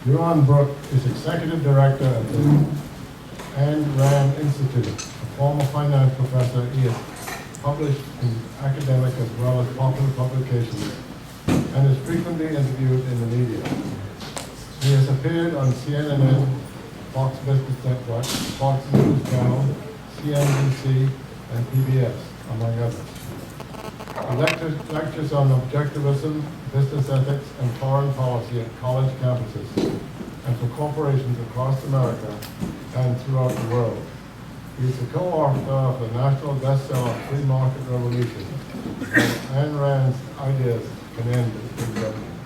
Yaron Brook is Executive Director at the Ayn Rand Institute, a former finance professor. He has published in academic as well as popular publications and is frequently interviewed in the media. He has appeared on CNN, Fox Business Network, Fox News Channel, CNBC, and PBS, among others. He lectures on objectivism, business ethics, and foreign policy at college campuses and for corporations across America and throughout the world. He is the co-author of the national bestseller Free Market Revolution, and Ayn Rand's Ideas Can End Big Government.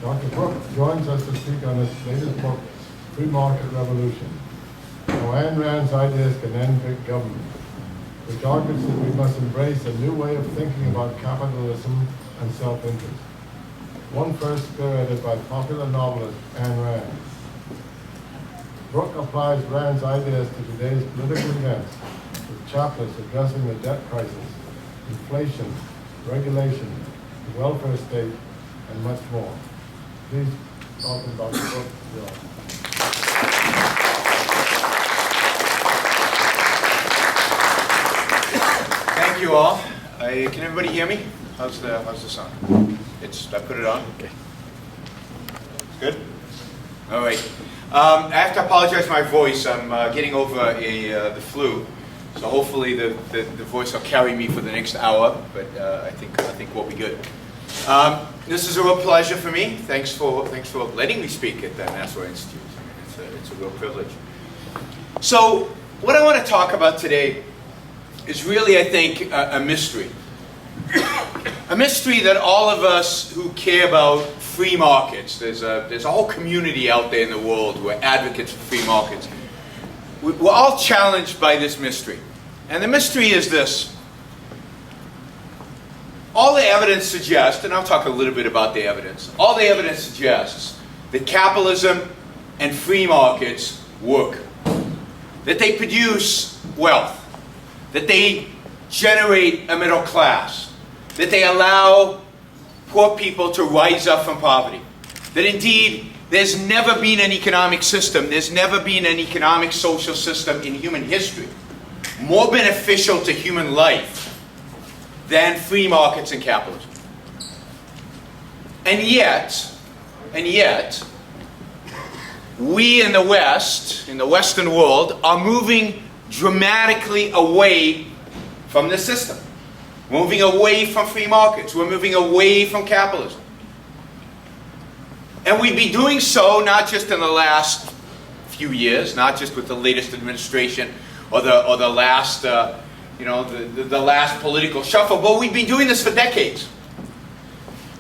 Dr. Brook joins us to speak on his latest book, Free Market Revolution, How Ayn Rand's Ideas Can End Big Government, which argues that we must embrace a new way of thinking about capitalism and self-interest, one first spearheaded by popular novelist Ayn Rand. Brook applies Rand's ideas to today's political events, with chapters addressing the debt crisis, inflation, regulation, the welfare state, and much more. Please welcome Dr. Brook. Thank you all. Can everybody hear me? How's the sound? I put it on. Okay. Good. All right. I have to apologize for my voice. I'm getting over the flu, so hopefully the voice will carry me for the next hour. But I think we'll be good. This is a real pleasure for me. Thanks for letting me speak at the National Institute. I mean, it's a real privilege. So what I want to talk about today is really, I think, a mystery. A mystery that all of us who care about free markets, there's a whole community out there in the world who are advocates for free markets. We're all challenged by this mystery. And the mystery is this. All the evidence suggests, and I'll talk a little bit about the evidence, all the evidence suggests that capitalism and free markets work. That they produce wealth. That they generate a middle class. That they allow poor people to rise up from poverty. That indeed, there's never been an economic system, there's never been an economic social system in human history more beneficial to human life than free markets and capitalism. And yet, we in the West, in the Western world, are moving dramatically away from the system. Moving away from free markets. We're moving away from capitalism. And we've been doing so not just in the last few years, not just with the latest administration or the last the last political shuffle, but we've been doing this for decades.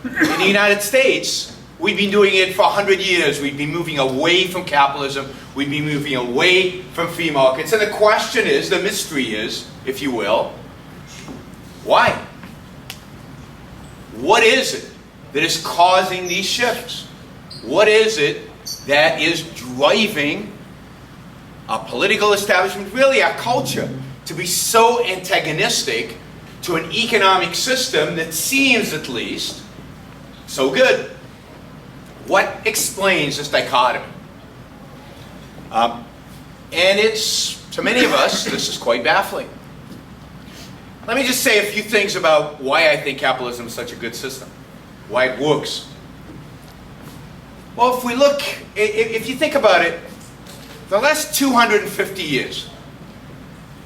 In the United States, we've been doing it for 100 years. We've been moving away from capitalism. We've been moving away from free markets. And the question is, the mystery is, if you will, why? What is it that is causing these shifts? What is it that is driving our political establishment, really our culture, to be so antagonistic to an economic system that seems, at least, so good? What explains this dichotomy? And it's, to many of us, this is quite baffling. Let me just say a few things about why I think capitalism is such a good system, why it works. Well, if you think about it, the last 250 years,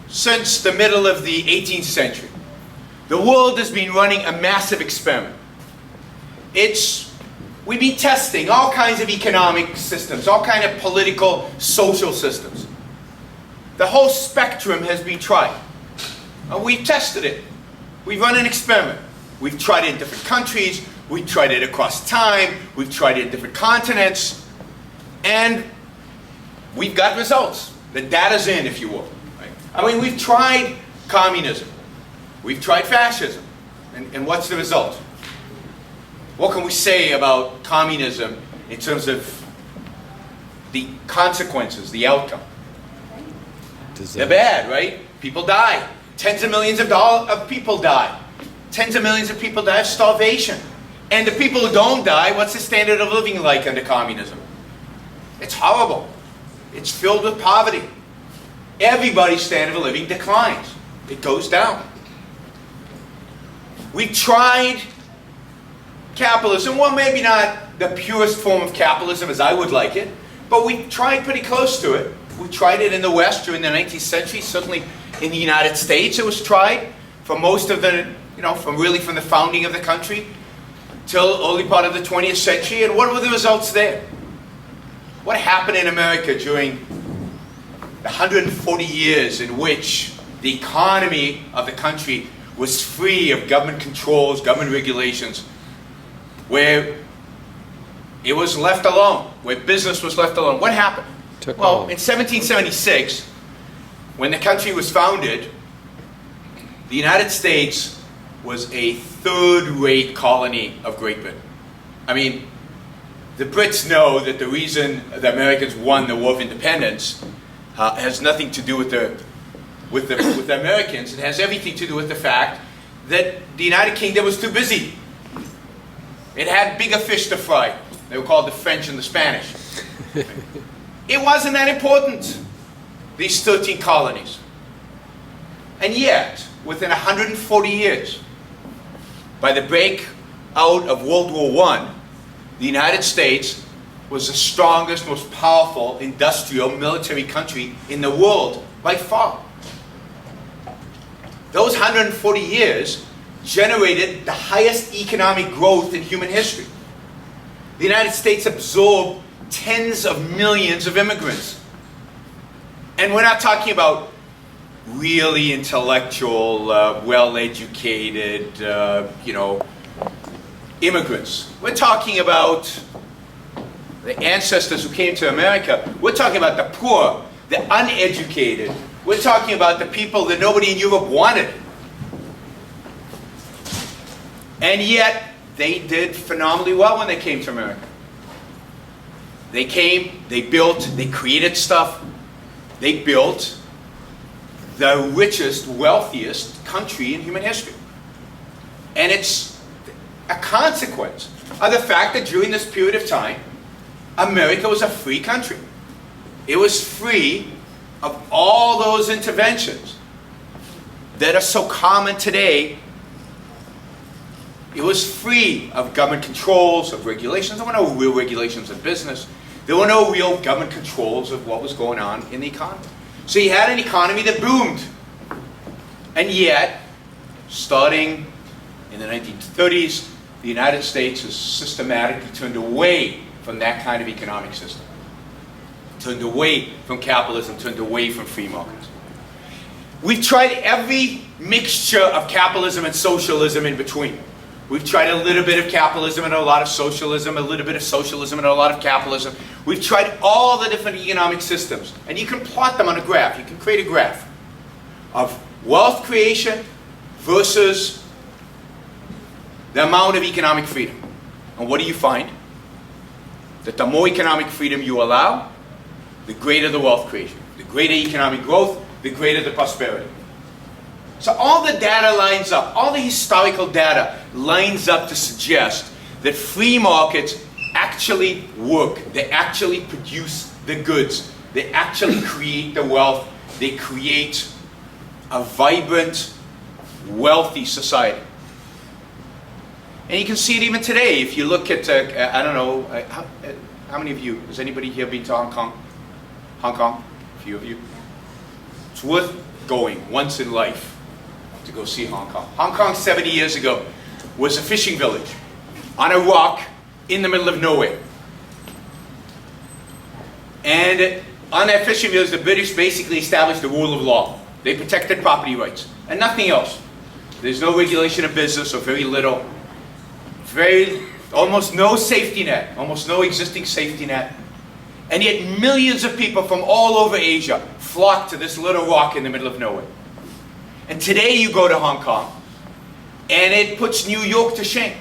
since the middle of the 18th century, the world has been running a massive experiment. We've been testing all kinds of economic systems, all kinds of political, social systems. The whole spectrum has been tried. We've tested it. We've run an experiment. We've tried it in different countries. We've tried it across time. We've tried it in different continents. And we've got results. The data's in, if you will. Right? I mean, we've tried communism. We've tried fascism. And what's the result? What can we say about communism in terms of the consequences, the outcome? They're bad, right? People die. Tens of millions of people die. Tens of millions of people die of starvation. And the people who don't die, what's the standard of living like under communism? It's horrible. It's filled with poverty. Everybody's standard of living declines. It goes down. We tried capitalism, well, maybe not the purest form of capitalism as I would like it, but we tried pretty close to it. We tried it in the West during the 19th century, certainly in the United States it was tried for most of the, from the founding of the country till early part of the 20th century. And what were the results there? What happened in America during the 140 years in which the economy of the country was free of government controls, government regulations, where it was left alone, where business was left alone? What happened? Well, in 1776, when the country was founded, the United States was a third-rate colony of Great Britain. I mean, the Brits know that the reason the Americans won the War of Independence has nothing to do with the Americans. It has everything to do with the fact that the United Kingdom was too busy. It had bigger fish to fry. They were called the French and the Spanish. It wasn't that important, these 13 colonies. And yet, within 140 years, by the breakout of World War I, the United States was the strongest, most powerful industrial military country in the world by far. Those 140 years generated the highest economic growth in human history. The United States absorbed tens of millions of immigrants. And we're not talking about really intellectual, well-educated, immigrants. We're talking about the ancestors who came to America. We're talking about the poor, the uneducated. We're talking about the people that nobody in Europe wanted. And yet, they did phenomenally well when they came to America. They came, they built, they created stuff. They built the richest, wealthiest country in human history. And it's a consequence of the fact that during this period of time, America was a free country. It was free of all those interventions that are so common today. It was free of government controls, of regulations. There were no real regulations of business. There were no real government controls of what was going on in the economy. So you had an economy that boomed. And yet, starting in the 1930s, the United States has systematically turned away from that kind of economic system. Turned away from capitalism, turned away from free markets. We've tried every mixture of capitalism and socialism in between. We've tried a little bit of capitalism and a lot of socialism, a little bit of socialism and a lot of capitalism. We've tried all the different economic systems. And you can plot them on a graph. You can create a graph of wealth creation versus the amount of economic freedom. And what do you find? That the more economic freedom you allow, the greater the wealth creation. The greater economic growth, the greater the prosperity. So all the data lines up, all the historical data lines up to suggest that free markets actually work. They actually produce the goods. They actually create the wealth. They create a vibrant, wealthy society. And you can see it even today. If you look at, I don't know, how many of you, has anybody here been to Hong Kong? Hong Kong? A few of you. It's worth going once in life to go see Hong Kong. Hong Kong 70 years ago was a fishing village on a rock in the middle of nowhere. And on that fishing village, the British basically established the rule of law. They protected property rights and nothing else. There's no regulation of business, or very little. Almost no safety net, almost no existing safety net. And yet millions of people from all over Asia flock to this little rock in the middle of nowhere. And today you go to Hong Kong, and it puts New York to shame.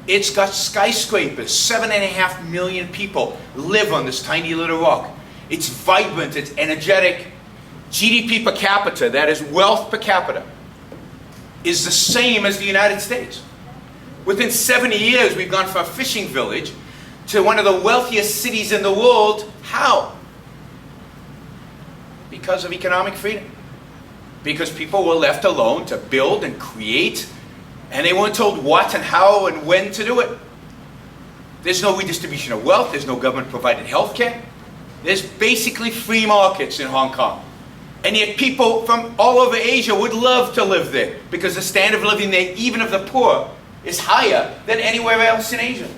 It's got skyscrapers. 7.5 million people live on this tiny little rock. It's vibrant, it's energetic. GDP per capita, that is wealth per capita, is the same as the United States. Within 70 years, we've gone from a fishing village to one of the wealthiest cities in the world. How? Because of economic freedom. Because people were left alone to build and create, and they weren't told what and how and when to do it. There's no redistribution of wealth. There's no government-provided health care. There's basically free markets in Hong Kong. And yet people from all over Asia would love to live there because the standard of living there, even of the poor, is higher than anywhere else in Asia.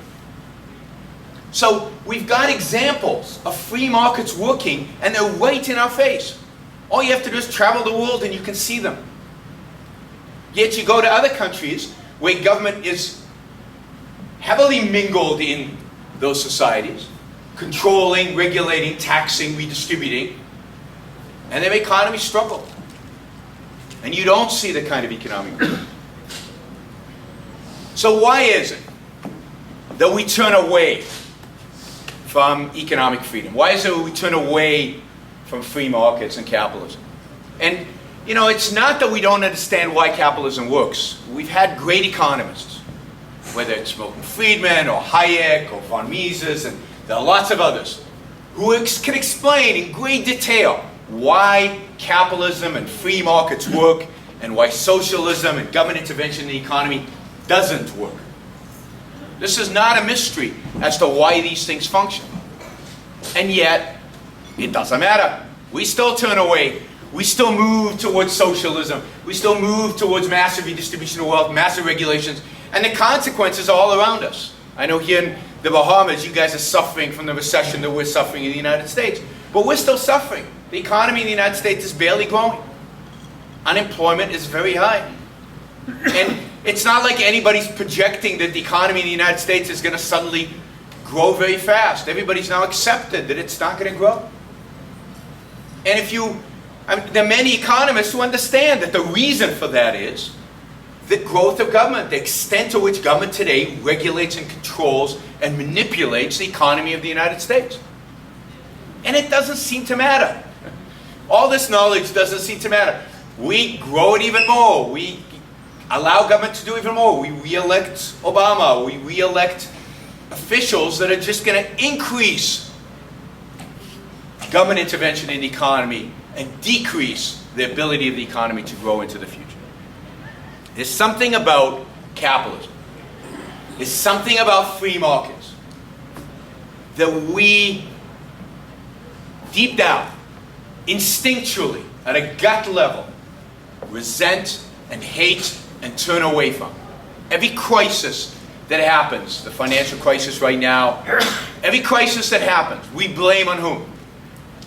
So we've got examples of free markets working, and they're right in our face. All you have to do is travel the world and you can see them. Yet you go to other countries where government is heavily mingled in those societies, controlling, regulating, taxing, redistributing, and their economies struggle. And you don't see the kind of economic growth. So why is it that we turn away from economic freedom? Why is it that we turn away from free markets and capitalism? And, you know, it's not that we don't understand why capitalism works. We've had great economists, whether it's Milton Friedman or Hayek or von Mises, and there are lots of others, who can explain in great detail why capitalism and free markets work and why socialism and government intervention in the economy doesn't work. This is not a mystery as to why these things function. And yet, it doesn't matter. We still turn away. We still move towards socialism. We still move towards massive redistribution of wealth, massive regulations, and the consequences are all around us. I know here in the Bahamas, you guys are suffering from the recession that we're suffering in the United States. But we're still suffering. The economy in the United States is barely growing. Unemployment is very high. And it's not like anybody's projecting that the economy in the United States is going to suddenly grow very fast. Everybody's now accepted that it's not going to grow. And there are many economists who understand that the reason for that is the growth of government, the extent to which government today regulates and controls and manipulates the economy of the United States. And it doesn't seem to matter. All this knowledge doesn't seem to matter. We grow it even more. We allow government to do even more. We re-elect Obama. We re-elect officials that are just going to increase government intervention in the economy and decrease the ability of the economy to grow into the future. There's something about capitalism. There's something about free markets that we, deep down, instinctually, at a gut level, resent and hate and turn away from. Every crisis that happens, the financial crisis right now, every crisis that happens, we blame on whom?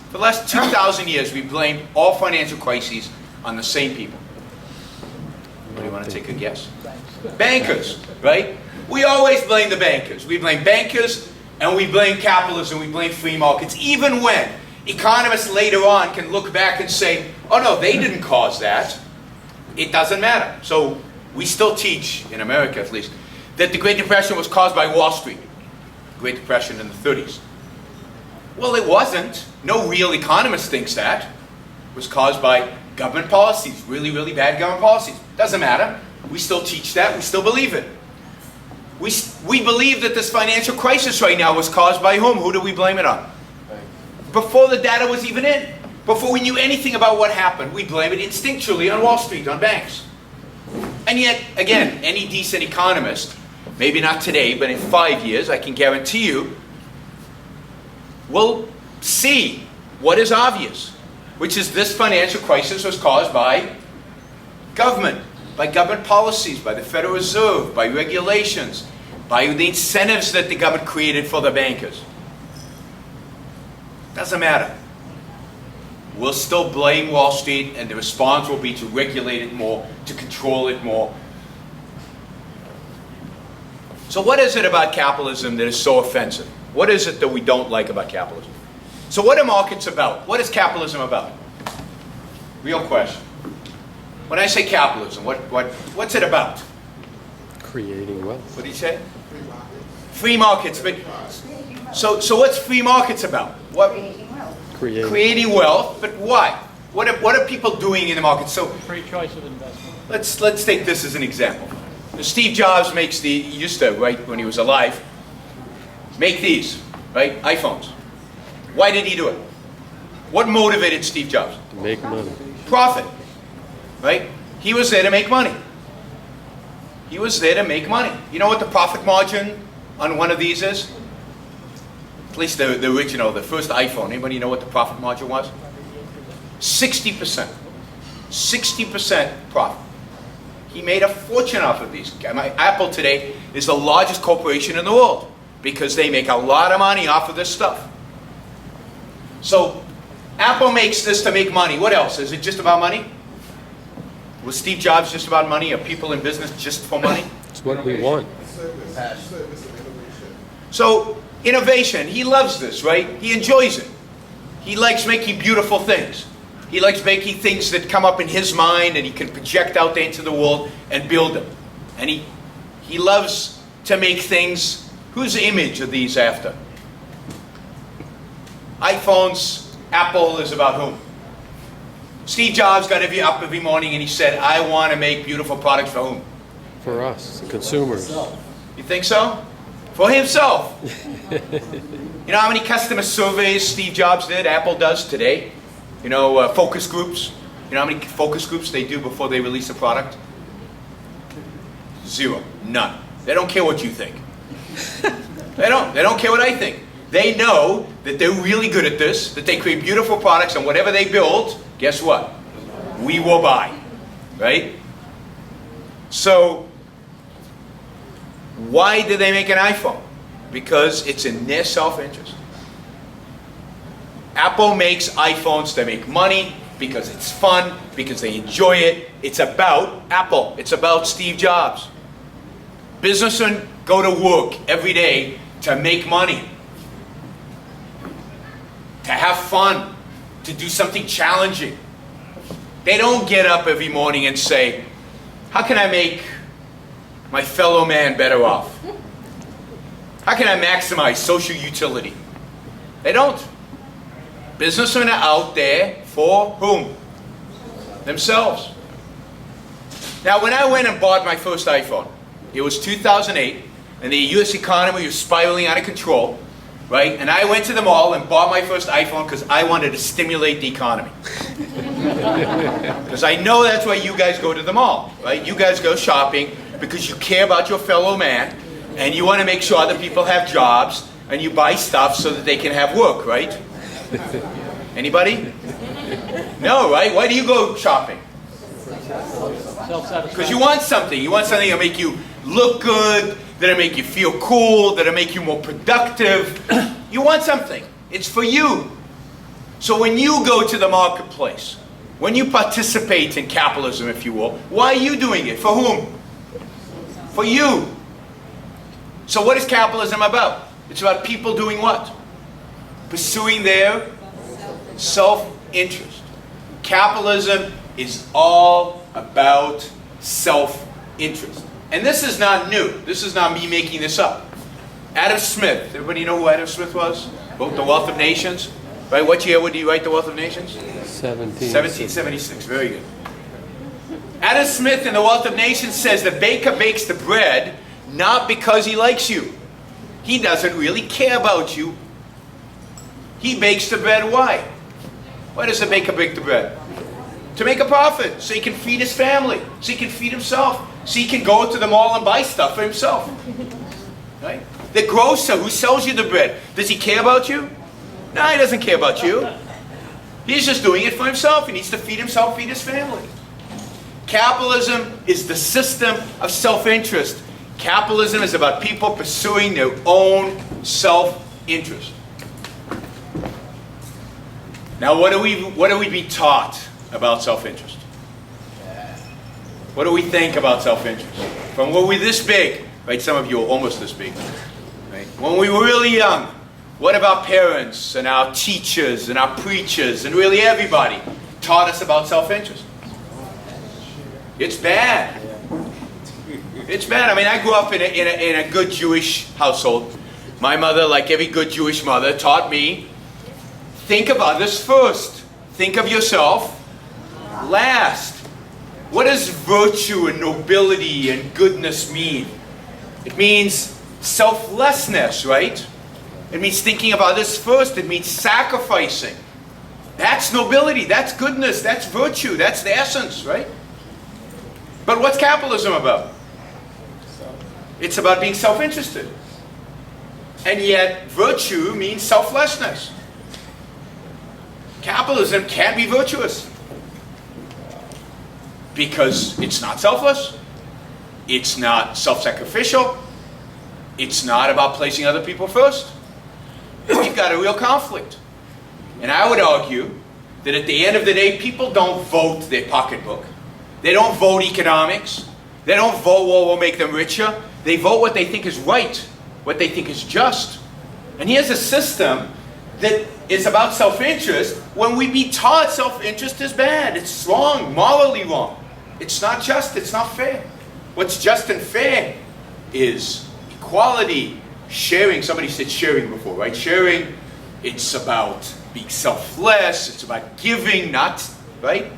For the last 2,000 years, we blamed all financial crises on the same people. Anybody want to take a guess? Bankers, right? We always blame the bankers. We blame bankers and we blame capitalism, we blame free markets, even when economists later on can look back and say, oh no, they didn't cause that. It doesn't matter. So we still teach, in America at least, that the Great Depression was caused by Wall Street. Great Depression in the 30s. Well, it wasn't. No real economist thinks that. It was caused by government policies, really, really bad government policies. Doesn't matter. We still teach that. We still believe it. We believe that this financial crisis right now was caused by whom? Who do we blame it on? Before the data was even in, before we knew anything about what happened, we blame it instinctually on Wall Street, on banks. And yet, again, any decent economist, maybe not today, but in 5 years, I can guarantee you, will see what is obvious, which is this financial crisis was caused by government policies, by the Federal Reserve, by regulations, by the incentives that the government created for the bankers. Doesn't matter. We'll still blame Wall Street, and the response will be to regulate it more, to control it more. So what is it about capitalism that is so offensive? What is it that we don't like about capitalism? So what are markets about? What is capitalism about? Real question. When I say capitalism, what's it about? Creating wealth. What did you say? Free markets. But so what's free markets about? What? Creating wealth. But why? What are people doing in the market? So Free choice of investment. let's take this as an example. Steve Jobs used to, right, when he was alive, make these, right, iPhones. Why did he do it? What motivated Steve Jobs? To make money. Profit, right? He was there to make money. He was there to make money. You know what the profit margin on one of these is? At least the original, the first iPhone. Anybody know what the profit margin was? 60%. 60% profit. He made a fortune off of these. Apple today is the largest corporation in the world because they make a lot of money off of this stuff. So Apple makes this to make money. What else? Is it just about money? Was Steve Jobs just about money? Are people in business just for money? It's what we want. So innovation, he loves this, right? He enjoys it. He likes making beautiful things. He likes making things that come up in his mind and he can project out there into the world and build them. And he loves to make things. Whose image are these after? iPhones, Apple is about whom? Steve Jobs got up every morning and he said, I want to make beautiful products for whom? For us, the consumers. You think so? For himself. You know how many customer surveys Steve Jobs did, Apple does today? You know, focus groups. You know how many focus groups they do before they release a product? 0. None. They don't care what you think. They don't care what I think. They know that they're really good at this, that they create beautiful products, and whatever they build, guess what? We will buy. Right? So, why do they make an iPhone? Because it's in their self-interest. Apple makes iPhones to make money because it's fun, because they enjoy it. It's about Apple. It's about Steve Jobs. Businessmen go to work every day to make money, to have fun, to do something challenging. They don't get up every morning and say, how can I make my fellow man better off? How can I maximize social utility? They don't. Businessmen are out there for whom? Themselves. Now, when I went and bought my first iPhone, it was 2008, and the U.S. economy was spiraling out of control, right? And I went to the mall and bought my first iPhone because I wanted to stimulate the economy. Because I know that's why you guys go to the mall, right? You guys go shopping because you care about your fellow man, and you want to make sure that people have jobs, and you buy stuff so that they can have work, right? Anybody? No, right? Why do you go shopping? Because you want something. You want something that'll make you look good, that'll make you feel cool, that'll make you more productive. You want something. It's for you. So when you go to the marketplace, when you participate in capitalism, if you will, why are you doing it? For whom? For you. So what is capitalism about? It's about people doing what? Pursuing their self-interest. Capitalism is all about self-interest. And this is not new. This is not me making this up. Adam Smith. Everybody know who Adam Smith was? Wrote The Wealth of Nations. Right? What year would he write The Wealth of Nations? 1776. Very good. Adam Smith in The Wealth of Nations says the baker bakes the bread not because he likes you. He doesn't really care about you. He bakes the bread. Why? Why does the baker bake the bread? To make a profit, so he can feed his family, so he can feed himself, so he can go to the mall and buy stuff for himself. Right? The grocer who sells you the bread, does he care about you? No, he doesn't care about you. He's just doing it for himself. He needs to feed himself, feed his family. Capitalism is the system of self-interest. Capitalism is about people pursuing their own self-interest. Now, what do we be taught about self-interest? What do we think about self-interest? From when we were this big, right? Some of you are almost this big, right? When we were really young, what about parents and our teachers and our preachers and really everybody taught us about self-interest? It's bad. It's bad. I mean, I grew up in a good Jewish household. My mother, like every good Jewish mother, taught me, think of others first. Think of yourself last. What does virtue and nobility and goodness mean? It means selflessness, right? It means thinking of others first. It means sacrificing. That's nobility, that's goodness, that's virtue, that's the essence, right? But what's capitalism about? It's about being self-interested. And yet, virtue means selflessness. Capitalism can't be virtuous. Because it's not selfless. It's not self-sacrificial. It's not about placing other people first. We've got a real conflict. And I would argue that at the end of the day, people don't vote their pocketbook. They don't vote economics. They don't vote what will make them richer. They vote what they think is right, what they think is just. And here's a system that is about self-interest when we be taught self-interest is bad. It's wrong, morally wrong. It's not just, it's not fair. What's just and fair is equality, sharing. Somebody said sharing before, right? Sharing, it's about being selfless, it's about giving, not, right?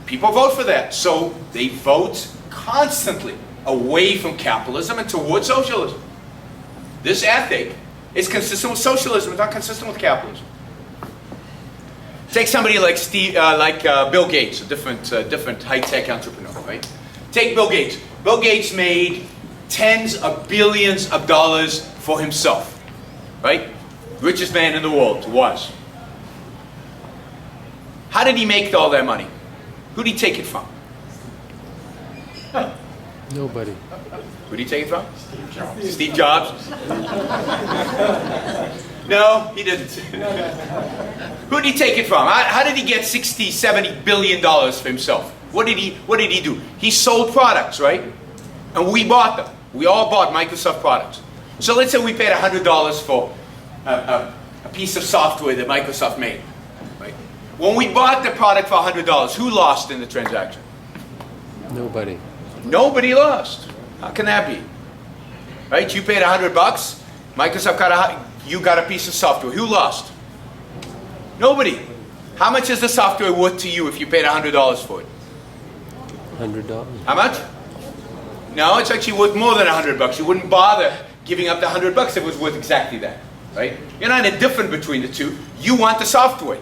People vote for that, so they vote constantly away from capitalism and towards socialism. This ethic is consistent with socialism, it's not consistent with capitalism. Take somebody like Bill Gates, a different high-tech entrepreneur, right? Take Bill Gates. Bill Gates made tens of billions of dollars for himself, right? Richest man in the world was. How did he make all that money? Who did he take it from? Nobody. Who did he take it from? Steve Jobs. No, he didn't. Who did he take it from? How did he get 60, 70 billion dollars for himself? What did he do? He sold products, right? And we bought them. We all bought Microsoft products. So let's say we paid $100 for a piece of software that Microsoft made. Right? When we bought the product for $100, who lost in the transaction? Nobody. Nobody lost. How can that be? Right? You paid $100. Microsoft you got a piece of software. Who lost? Nobody. How much is the software worth to you if you paid $100 for it? $100. How much? No, it's actually worth more than $100. You wouldn't bother giving up the $100 if it was worth exactly that, right? You're not indifferent between the two. You want the software,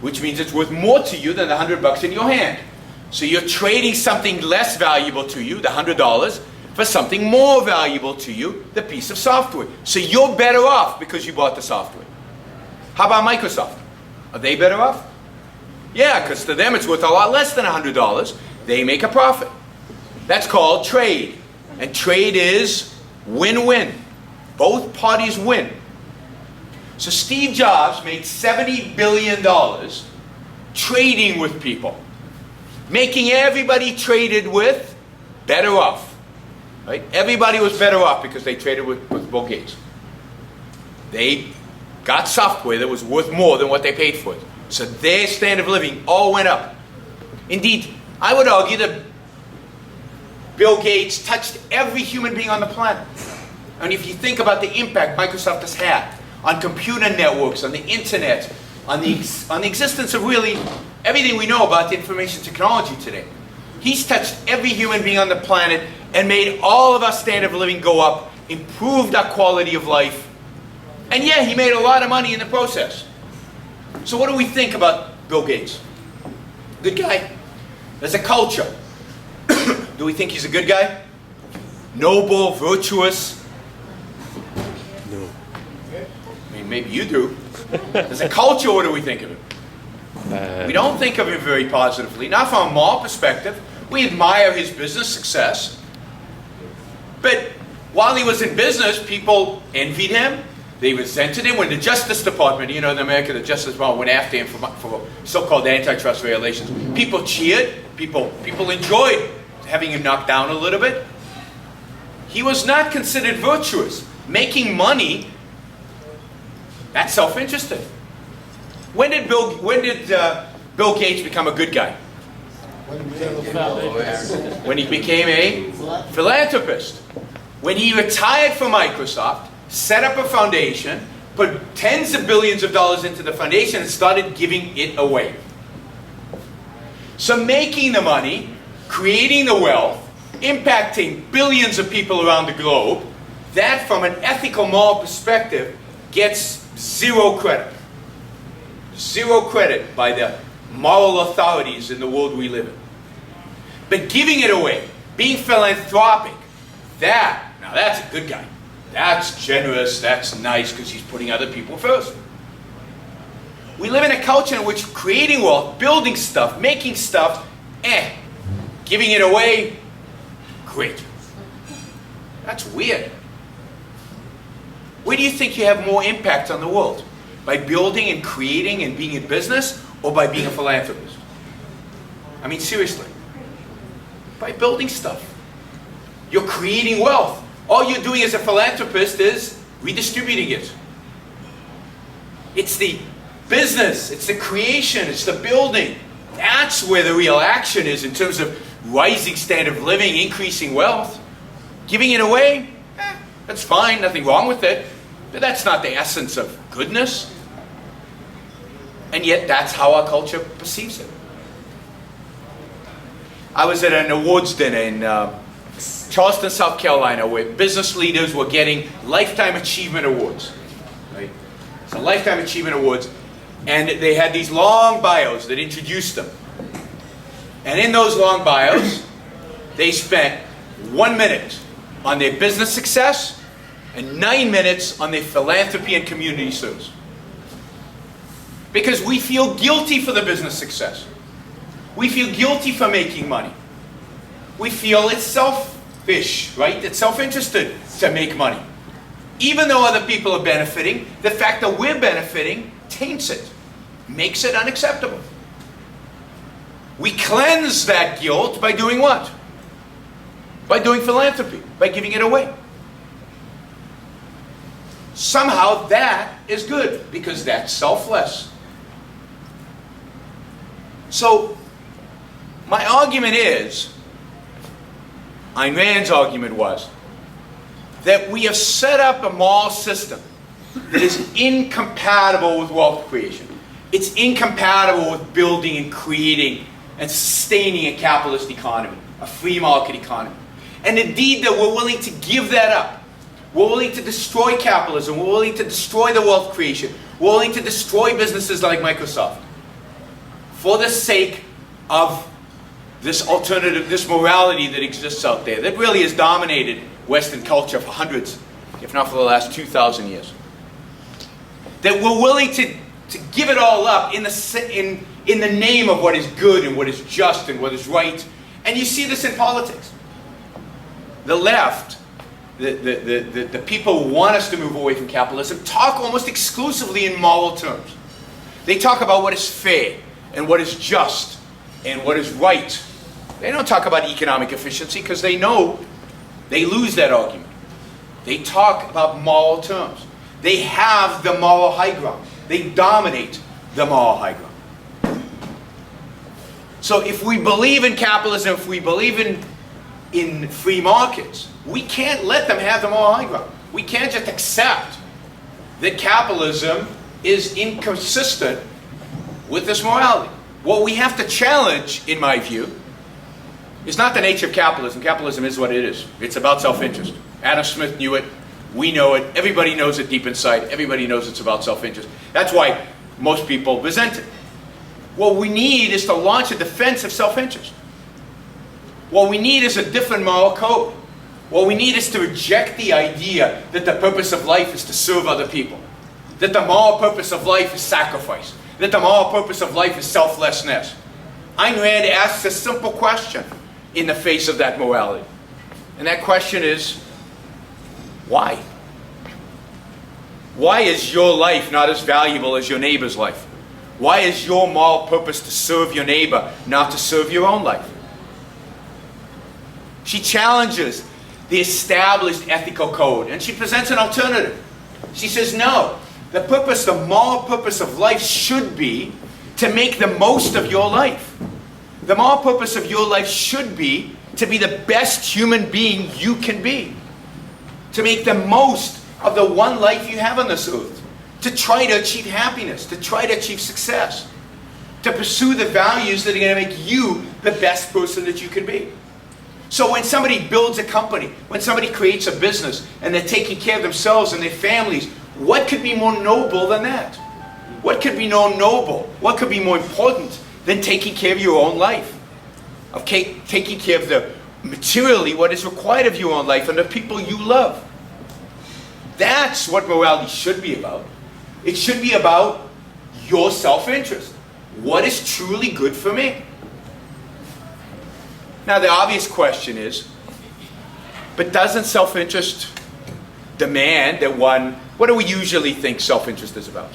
which means it's worth more to you than the $100 in your hand. So you're trading something less valuable to you, the $100, for something more valuable to you, the piece of software. So you're better off because you bought the software. How about Microsoft? Are they better off? Yeah, because to them it's worth a lot less than $100. They make a profit. That's called trade. And trade is win-win. Both parties win. So Steve Jobs made $70 billion trading with people. Making everybody traded with better off. Right? Everybody was better off because they traded with Bill Gates. They got software that was worth more than what they paid for it. So their standard of living all went up. Indeed, I would argue that Bill Gates touched every human being on the planet. And if you think about the impact Microsoft has had on computer networks, on the internet, on the existence of really everything we know about the information technology today. He's touched every human being on the planet and made all of our standard of living go up, improved our quality of life. And yeah, he made a lot of money in the process. So what do we think about Bill Gates? Good guy. There's a culture. Do we think he's a good guy? Noble, virtuous? No. I mean, maybe you do. There's a culture, what do we think of him? Bad. We don't think of him very positively, not from a moral perspective. We admire his business success. But while he was in business, people envied him. They resented him. When the Justice Department, you know, in America, the Justice Department went after him for so-called antitrust violations. People cheered. People enjoyed having him knocked down a little bit. He was not considered virtuous. Making money, that's self-interested. When did Bill Gates become a good guy? When he became a philanthropist. When he retired from Microsoft, set up a foundation, put tens of billions of dollars into the foundation and started giving it away. So making the money, creating the wealth, impacting billions of people around the globe, that from an ethical, moral perspective gets zero credit. Zero credit by the moral authorities in the world we live in. But giving it away, being philanthropic, now that's a good guy. That's generous, that's nice because he's putting other people first. We live in a culture in which creating wealth, building stuff, making stuff, giving it away, great. That's weird. Where do you think you have more impact on the world? By building and creating and being in business, or by being a philanthropist? I mean, seriously. By building stuff. You're creating wealth. All you're doing as a philanthropist is redistributing it. It's the business, it's the creation, it's the building. That's where the real action is in terms of rising standard of living, increasing wealth. Giving it away, that's fine, nothing wrong with it. But that's not the essence of goodness. And yet that's how our culture perceives it. I was at an awards dinner in Charleston, South Carolina, where business leaders were getting Lifetime Achievement Awards. Right? So Lifetime Achievement Awards. And they had these long bios that introduced them. And in those long bios, they spent 1 minute on their business success and 9 minutes on their philanthropy and community service. Because we feel guilty for the business success. We feel guilty for making money. We feel it's selfish, right? It's self-interested to make money. Even though other people are benefiting, the fact that we're benefiting taints it, makes it unacceptable. We cleanse that guilt by doing what? By doing philanthropy, by giving it away. Somehow that is good, because that's selfless. So, my argument is, Ayn Rand's argument was, that we have set up a moral system that is incompatible with wealth creation. It's incompatible with building and creating and sustaining a capitalist economy, a free market economy. And indeed that we're willing to give that up. We're willing to destroy capitalism. We're willing to destroy the wealth creation. We're willing to destroy businesses like Microsoft for the sake of this alternative, this morality that exists out there that really has dominated Western culture for hundreds, if not for the last 2,000 years. That we're willing to give it all up in the name of what is good and what is just and what is right. And you see this in politics. The left, the people who want us to move away from capitalism, talk almost exclusively in moral terms. They talk about what is fair and what is just and what is right. They don't talk about economic efficiency because they know they lose that argument. They talk about moral terms. They have the moral high ground. They dominate the moral high ground. So if we believe in capitalism, if we believe in free markets, we can't let them have the moral high ground. We can't just accept that capitalism is inconsistent with this morality. What we have to challenge, in my view, is not the nature of capitalism. Capitalism is what it is. It's about self-interest. Adam Smith knew it. We know it. Everybody knows it deep inside. Everybody knows it's about self-interest. That's why most people resent it. What we need is to launch a defense of self-interest. What we need is a different moral code. What we need is to reject the idea that the purpose of life is to serve other people. That the moral purpose of life is sacrifice. That the moral purpose of life is selflessness. Ayn Rand asks a simple question in the face of that morality. And that question is, why? Why is your life not as valuable as your neighbor's life? Why is your moral purpose to serve your neighbor, not to serve your own life? She challenges the established ethical code, and she presents an alternative. She says, no, the moral purpose of life should be to make the most of your life. The moral purpose of your life should be to be the best human being you can be. To make the most of the one life you have on this earth. To try to achieve happiness, to try to achieve success. to pursue the values that are going to make you the best person that you can be. So when somebody builds a company, when somebody creates a business, and they're taking care of themselves and their families, what could be more noble than that? What could be more noble? What could be more important than taking care of your own life? Of taking care of the materially what is required of your own life and the people you love. That's what morality should be about. It should be about your self-interest. What is truly good for me? Now the obvious question is, but doesn't self-interest demand that one, what do we usually think self-interest is about?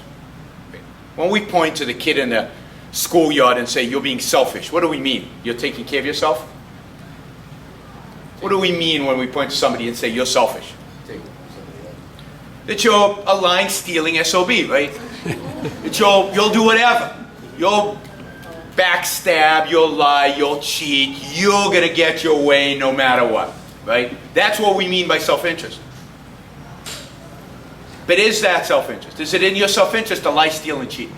When we point to the kid in the schoolyard and say, you're being selfish, what do we mean? You're taking care of yourself? What do we mean when we point to somebody and say, you're selfish? That you're a line-stealing SOB, right? That you'll do whatever. You'll backstab, you'll lie, you'll cheat, you're going to get your way no matter what, right? That's what we mean by self-interest. But is that self-interest? Is it in your self-interest to lie, steal, and cheat?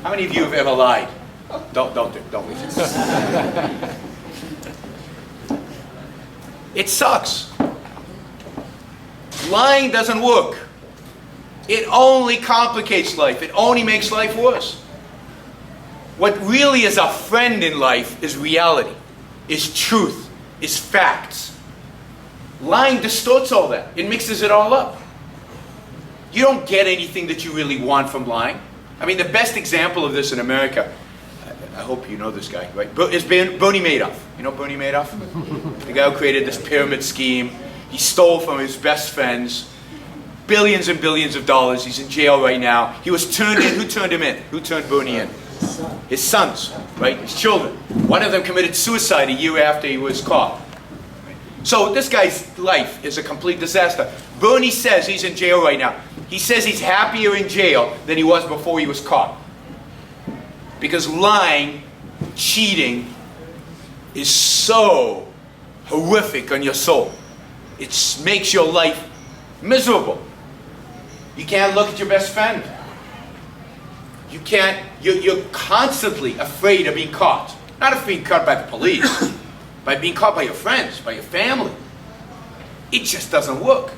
How many of you have ever lied? Don't leave. It sucks. Lying doesn't work. It only complicates life. It only makes life worse. What really is a friend in life is reality, is truth, is facts. Lying distorts all that. It mixes it all up. You don't get anything that you really want from lying. I mean, the best example of this in America, I hope you know this guy, right? Is Bernie Madoff. You know Bernie Madoff? The guy who created this pyramid scheme. He stole from his best friends billions and billions of dollars. He's in jail right now. He was turned in. Who turned him in? Who turned Bernie in? His sons, right? His children. One of them committed suicide a year after he was caught. So this guy's life is a complete disaster. Bernie says he's in jail right now. He says he's happier in jail than he was before he was caught. Because lying, cheating, is so horrific on your soul. It makes your life miserable. You can't look at your best friend. You can't, you're constantly afraid of being caught. Not of being caught by the police, by being caught by your friends, by your family. It just doesn't work.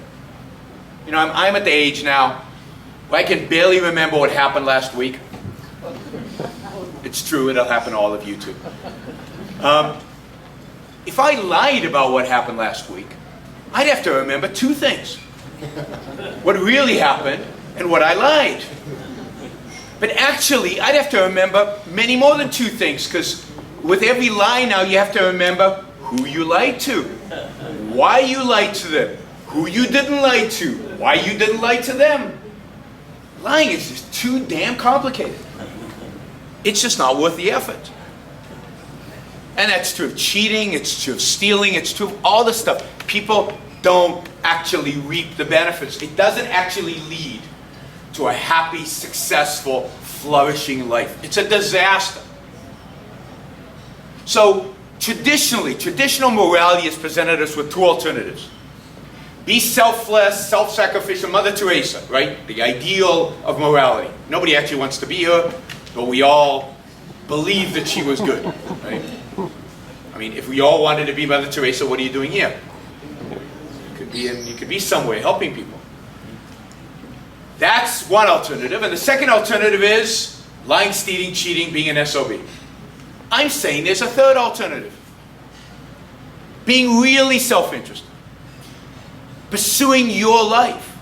You know, I'm at the age now where I can barely remember what happened last week. It's true, it'll happen to all of you too. If I lied about what happened last week, I'd have to remember two things. What really happened and what I lied. But actually, I'd have to remember many more than two things, because with every lie now, you have to remember who you lied to, why you lied to them, who you didn't lie to, why you didn't lie to them. Lying is just too damn complicated. It's just not worth the effort. And that's true of cheating, it's true of stealing, it's true of all this stuff. People don't actually reap the benefits. It doesn't actually lead to a happy, successful, flourishing life. It's a disaster. So traditional morality has presented us with two alternatives. Be selfless, self-sacrificial, Mother Teresa, right? The ideal of morality. Nobody actually wants to be her, but we all believe that she was good, right? I mean, if we all wanted to be Mother Teresa, what are you doing here? You could be somewhere helping people. That's one alternative. And the second alternative is lying, stealing, cheating, being an SOB. I'm saying there's a third alternative. Being really self-interested. Pursuing your life.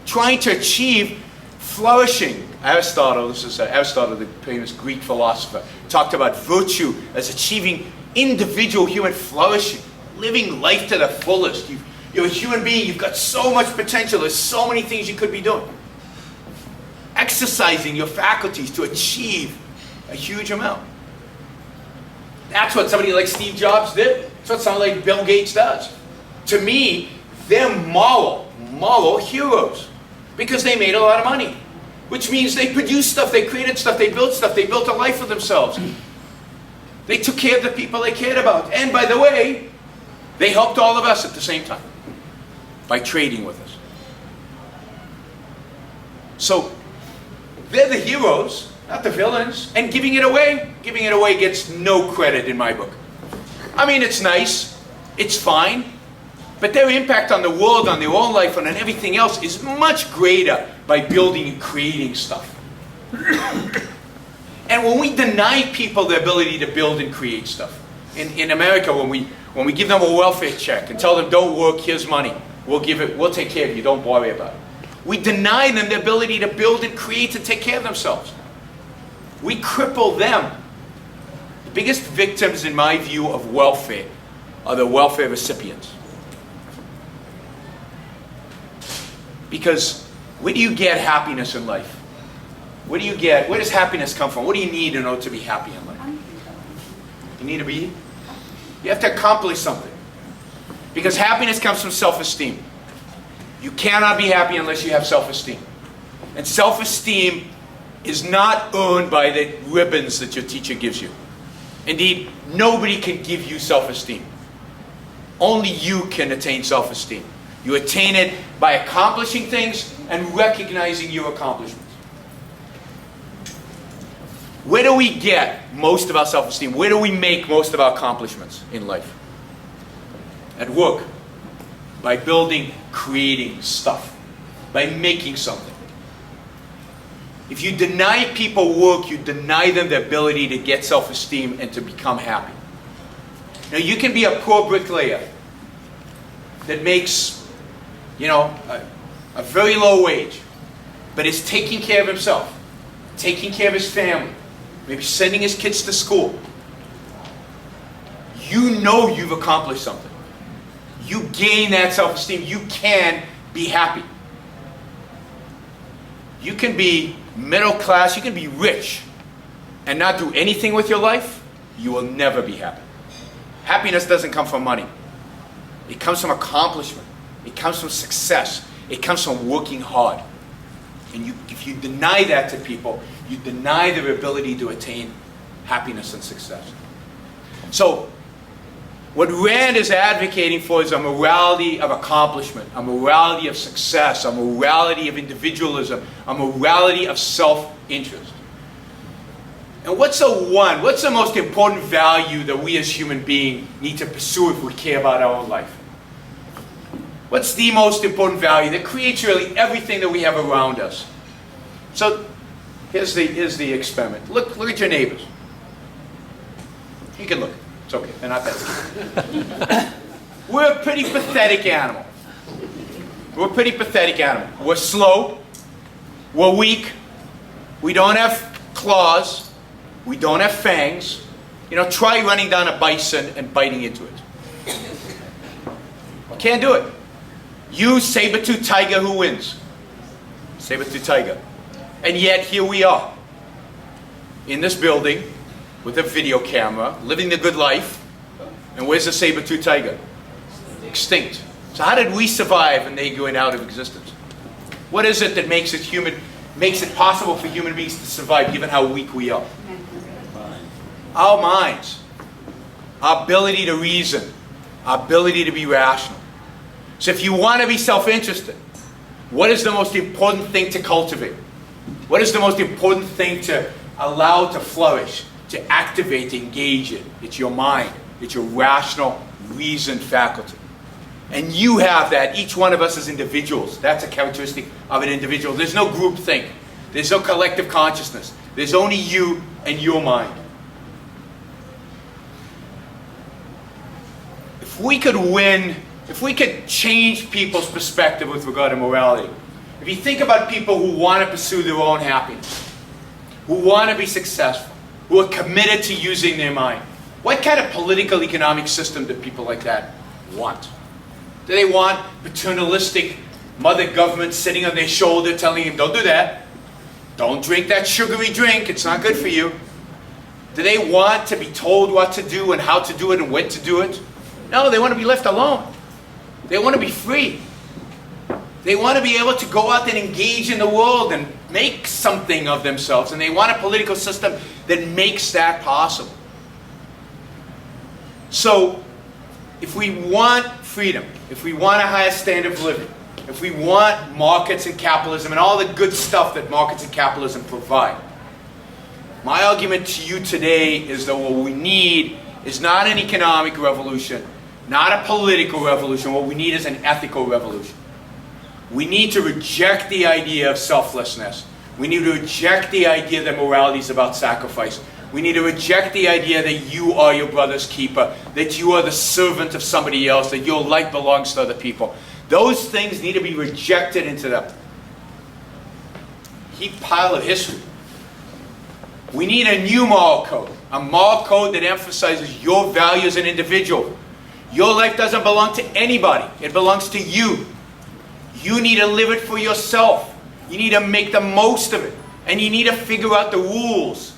Trying to achieve flourishing. Aristotle, the famous Greek philosopher, talked about virtue as achieving individual human flourishing. Living life to the fullest. You're a human being, you've got so much potential, there's so many things you could be doing. Exercising your faculties to achieve a huge amount. That's what somebody like Steve Jobs did. That's what somebody like Bill Gates does. To me, they're moral heroes. Because they made a lot of money. Which means they produced stuff, they created stuff, they built a life for themselves. They took care of the people they cared about. And by the way, they helped all of us at the same time. By trading with us. So, they're the heroes. not the villains. And giving it away gets no credit in my book. I mean, it's nice, it's fine, but their impact on the world, on their own life, and on everything else is much greater by building and creating stuff. And when we deny people the ability to build and create stuff, in America, when we give them a welfare check and tell them, don't work, here's money, we'll take care of you, don't worry about it. We deny them the ability to build and create and take care of themselves. We cripple them. The biggest victims, in my view, of welfare are the welfare recipients. Because where do you get happiness in life? Where does happiness come from? What do you need in order to be happy in life? You need to be, you have to accomplish something. Because happiness comes from self-esteem. You cannot be happy unless you have self-esteem. And self-esteem is not earned by the ribbons that your teacher gives you. Indeed, nobody can give you self-esteem. Only you can attain self-esteem. You attain it by accomplishing things and recognizing your accomplishments. Where do we get most of our self-esteem? Where do we make most of our accomplishments in life? At work. By building, creating stuff. By making something. If you deny people work, you deny them the ability to get self-esteem and to become happy. Now, you can be a poor bricklayer that makes, a very low wage, but is taking care of himself, taking care of his family, maybe sending his kids to school. You know you've accomplished something. You gain that self-esteem. You can be happy. You can be middle class, you can be rich, and not do anything with your life. You will never be happy. Happiness doesn't come from money. It comes from accomplishment. It comes from success. It comes from working hard. And if you deny that to people, you deny their ability to attain happiness and success. So, what Rand is advocating for is a morality of accomplishment, a morality of success, a morality of individualism, a morality of self-interest. And what's the most important value that we as human beings need to pursue if we care about our own life? What's the most important value that creates really everything that we have around us? So, here's the experiment. Look at your neighbors. You can look. It's okay, they're not that scary. We're a pretty pathetic animal. We're slow. We're weak. We don't have claws. We don't have fangs. Try running down a bison and biting into it. Can't do it. You, saber-toothed tiger, who wins? Saber-toothed tiger. And yet, here we are. In this building, with a video camera, living the good life, and where's the saber-toothed tiger? Extinct. So how did we survive and they going out of existence? What is it that makes it possible for human beings to survive given how weak we are? Our minds. Our ability to reason. Our ability to be rational. So if you want to be self-interested, what is the most important thing to cultivate? What is the most important thing to allow to flourish? To activate, to engage in. It's your mind. It's your rational, reasoned faculty. And you have that, each one of us as individuals. That's a characteristic of an individual. There's no group think. There's no collective consciousness. There's only you and your mind. If we could change people's perspective with regard to morality, if you think about people who want to pursue their own happiness, who want to be successful, who are committed to using their mind. What kind of political economic system do people like that want? Do they want paternalistic mother government sitting on their shoulder telling them, don't do that. Don't drink that sugary drink. It's not good for you. Do they want to be told what to do and how to do it and when to do it? No, they want to be left alone. They want to be free. They want to be able to go out and engage in the world and make something of themselves. And they want a political system that makes that possible. So, if we want freedom, if we want a higher standard of living, if we want markets and capitalism and all the good stuff that markets and capitalism provide, My argument to you today is that what we need is not an economic revolution, not a political revolution. What we need is an ethical revolution. We need to reject the idea of selflessness. We need to reject the idea that morality is about sacrifice. We need to reject the idea that you are your brother's keeper, that you are the servant of somebody else, that your life belongs to other people. Those things need to be rejected into the heap pile of history. We need a new moral code, a moral code that emphasizes your value as an individual. Your life doesn't belong to anybody. It belongs to you. You need to live it for yourself. You need to make the most of it. And you need to figure out the rules,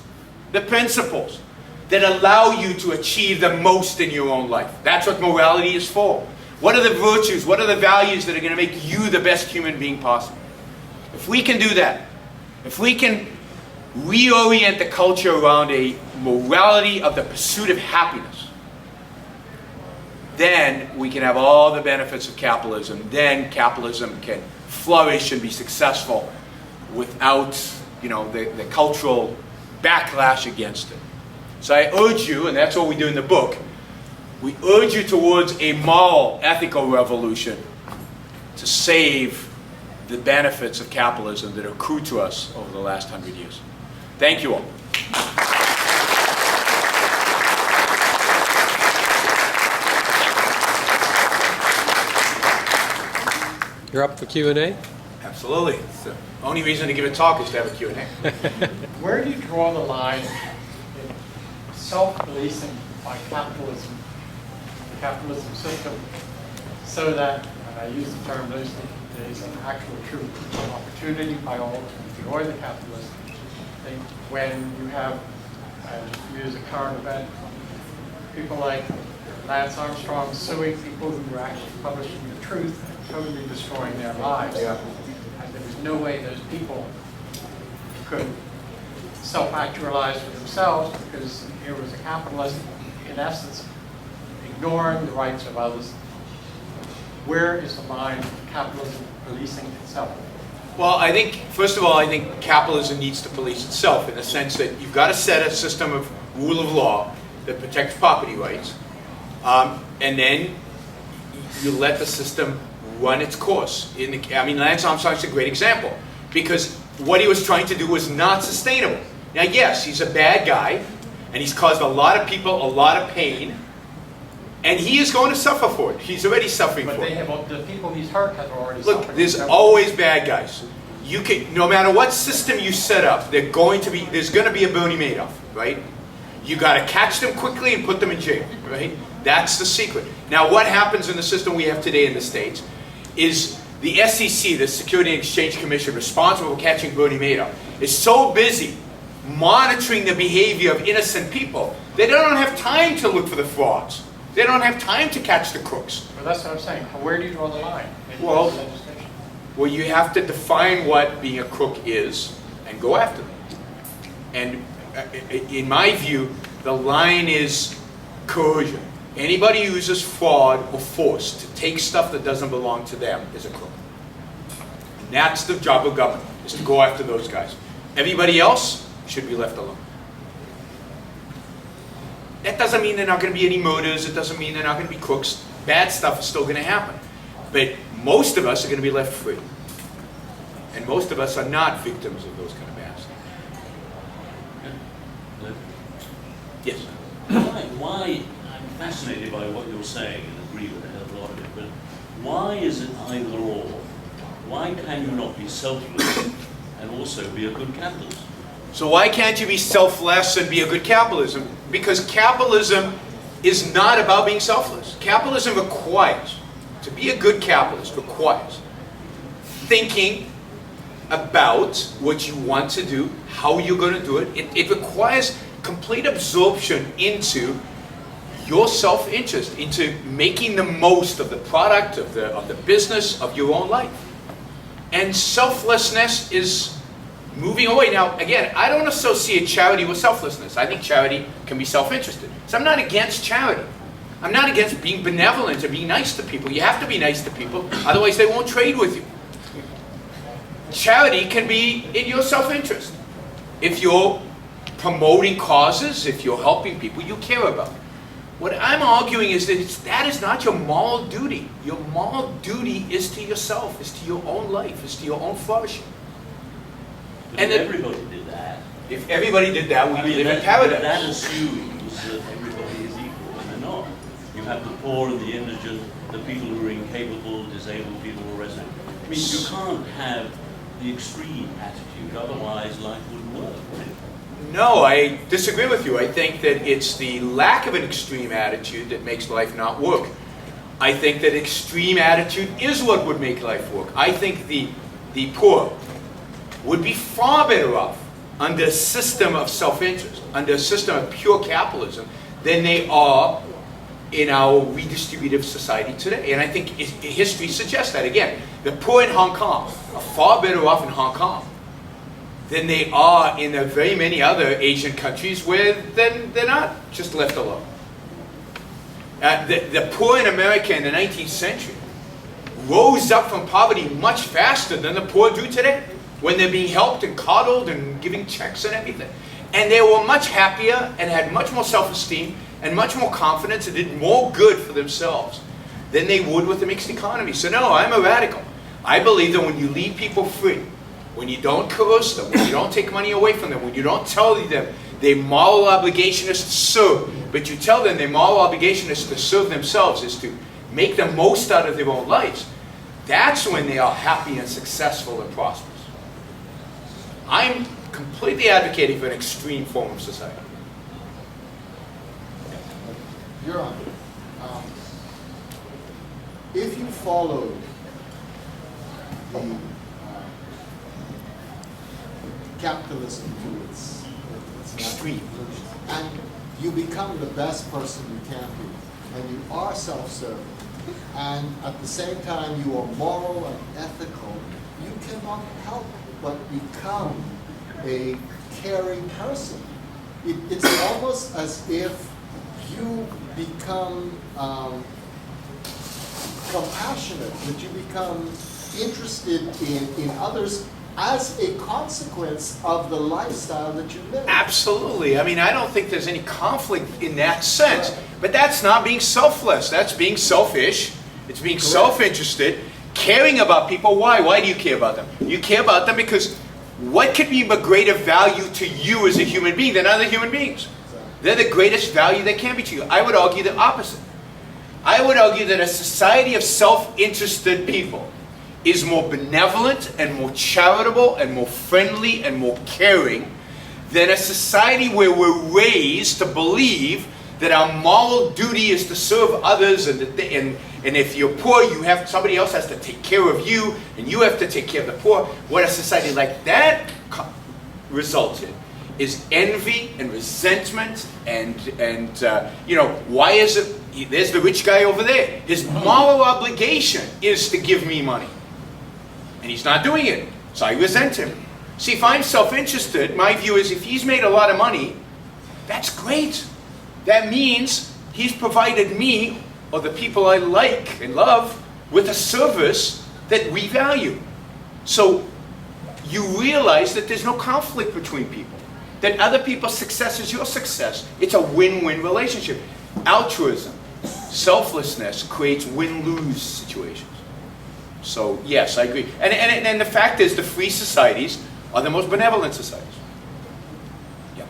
the principles that allow you to achieve the most in your own life. That's what morality is for. What are the virtues? What are the values that are going to make you the best human being possible? If we can do that, if we can reorient the culture around a morality of the pursuit of happiness, then we can have all the benefits of capitalism. Then capitalism can flourish and be successful without, the cultural backlash against it. So I urge you, and that's what we do in the book, we urge you towards a moral, ethical revolution to save the benefits of capitalism that accrued to us over the last 100 years. Thank you all. You're up for Q&A? Absolutely. It's the only reason to give a talk is to have a Q&A. Where do you draw the line in self-policing by capitalism, the capitalism system, so that, and I use the term loosely, there is an actual true opportunity by all to enjoy the capitalism? I think when you have, to use a current event, people like Lance Armstrong suing people who were actually publishing the truth and totally destroying their lives. Yeah. And there was no way those people could self-actualize for themselves, because here was a capitalist, in essence, ignoring the rights of others. Where is the line of capitalism policing itself? Well, I think, first of all, I think capitalism needs to police itself in the sense that you've got to set a system of rule of law that protects property rights, and then you let the system run its course. Lance Armstrong's a great example, because what he was trying to do was not sustainable. Now, yes, he's a bad guy, and he's caused a lot of people a lot of pain, and he is going to suffer for it. He's already suffering But for it. the people he's hurt have already suffered. Look, there's always bad guys. You can, no matter what system you set up, there's going to be a Bernie Madoff, right? You got to catch them quickly and put them in jail, right? That's the secret. Now, what happens in the system we have today in the States is the SEC, the Security and Exchange Commission, responsible for catching Bernie Madoff, is so busy monitoring the behavior of innocent people, they don't have time to look for the frauds. They don't have time to catch the crooks. Well, that's what I'm saying. Where do you draw the line in Well, legislation? Well, you have to define what being a crook is and go after them. And in my view, the line is coercion. Anybody who uses fraud or force to take stuff that doesn't belong to them is a crook. And that's the job of government, is to go after those guys. Everybody else should be left alone. That doesn't mean there are not going to be any murders. It doesn't mean there are not going to be crooks. Bad stuff is still going to happen. But most of us are going to be left free. And most of us are not victims of those kind of bad stuff. Yes? Why, I'm fascinated by what you're saying and agree with a lot of it, but why is it either or? Why can you not be selfless and also be a good capitalist? So why can't you be selfless and be a good capitalism? Because capitalism is not about being selfless. Capitalism requires, to be a good capitalist requires thinking about what you want to do, how you're going to do it. It requires complete absorption into your self-interest, into making the most of the product, of the business, of your own life. And selflessness is moving away. Now, again, I don't associate charity with selflessness. I think charity can be self-interested. So I'm not against charity. I'm not against being benevolent or being nice to people. You have to be nice to people, otherwise they won't trade with you. Charity can be in your self-interest. If you're promoting causes, if you're helping people you care about. What I'm arguing is that that is not your moral duty. Your moral duty is to yourself, is to your own life, is to your own flourishing. But And if that- everybody did that, If everybody did that, we'd live in that paradise. assumes that everybody is equal, and they're not. You have the poor and the indigent, the people who are incapable, disabled people, or resident. I mean, you can't have the extreme attitude, otherwise life wouldn't work, would it? No, I disagree with you. I think that it's the lack of an extreme attitude that makes life not work. I think that extreme attitude is what would make life work. I think the poor would be far better off under a system of self-interest, under a system of pure capitalism, than they are in our redistributive society today. And I think history suggests that. Again, the poor in Hong Kong are far better off in Hong Kong than they are in the very many other Asian countries where they're not just left alone. The poor in America in the 19th century rose up from poverty much faster than the poor do today, when they're being helped and coddled and giving checks and everything. And they were much happier and had much more self-esteem and much more confidence and did more good for themselves than they would with a mixed economy. So no, I'm a radical. I believe that when you leave people free, when you don't coerce them, when you don't take money away from them, when you don't tell them their moral obligation is to serve, but you tell them their moral obligation is to serve themselves, is to make the most out of their own lives, that's when they are happy and successful and prosperous. I'm completely advocating for an extreme form of society. Yaron, if you followed the capitalism to its Extreme. and you become the best person you can be, and you are self-serving, and at the same time you are moral and ethical, you cannot help but become a caring person. It's almost as if you become compassionate, that you become interested in others as a consequence of the lifestyle that you live. Absolutely. I mean, I don't think there's any conflict in that sense. Right. But that's not being selfless. That's being selfish. It's being self-interested, caring about people. Why? Why do you care about them? You care about them because what could be of greater value to you as a human being than other human beings? They're the greatest value they can be to you. I would argue the opposite. I would argue that a society of self-interested people is more benevolent and more charitable and more friendly and more caring than a society where we're raised to believe that our moral duty is to serve others, and if you're poor, you have somebody else has to take care of you, and you have to take care of the poor. What a society like that results in is envy and resentment, and you know, why is it? There's the rich guy over there. His moral obligation is to give me money, and he's not doing it, so I resent him. See, if I'm self-interested, my view is if he's made a lot of money, that's great. That means he's provided me, or the people I like and love, with a service that we value. So you realize that there's no conflict between people, that other people's success is your success. It's a win-win relationship. Altruism, selflessness creates win-lose situations. So yes, I agree. And the fact is, the free societies are the most benevolent societies. Yeah.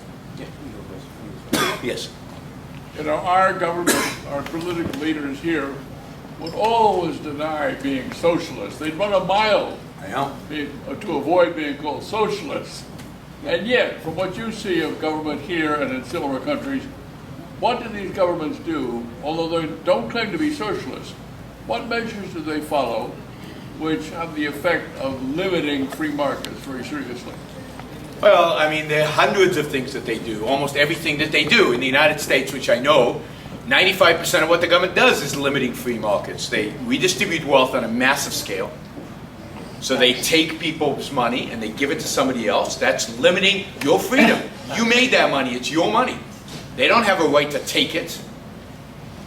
Yes. You know, our government, our political leaders here would always deny being socialist. They'd run a mile I know. to avoid being called socialists. And yet, from what you see of government here and in similar countries, what do these governments do, although they don't claim to be socialist? What measures do they follow which have the effect of limiting free markets very seriously? Well, I mean, there are hundreds of things that they do. Almost everything that they do in the United States, which I know, 95% of what the government does is limiting free markets. They redistribute wealth on a massive scale. So they take people's money and they give it to somebody else. That's limiting your freedom. You made that money. It's your money. They don't have a right to take it.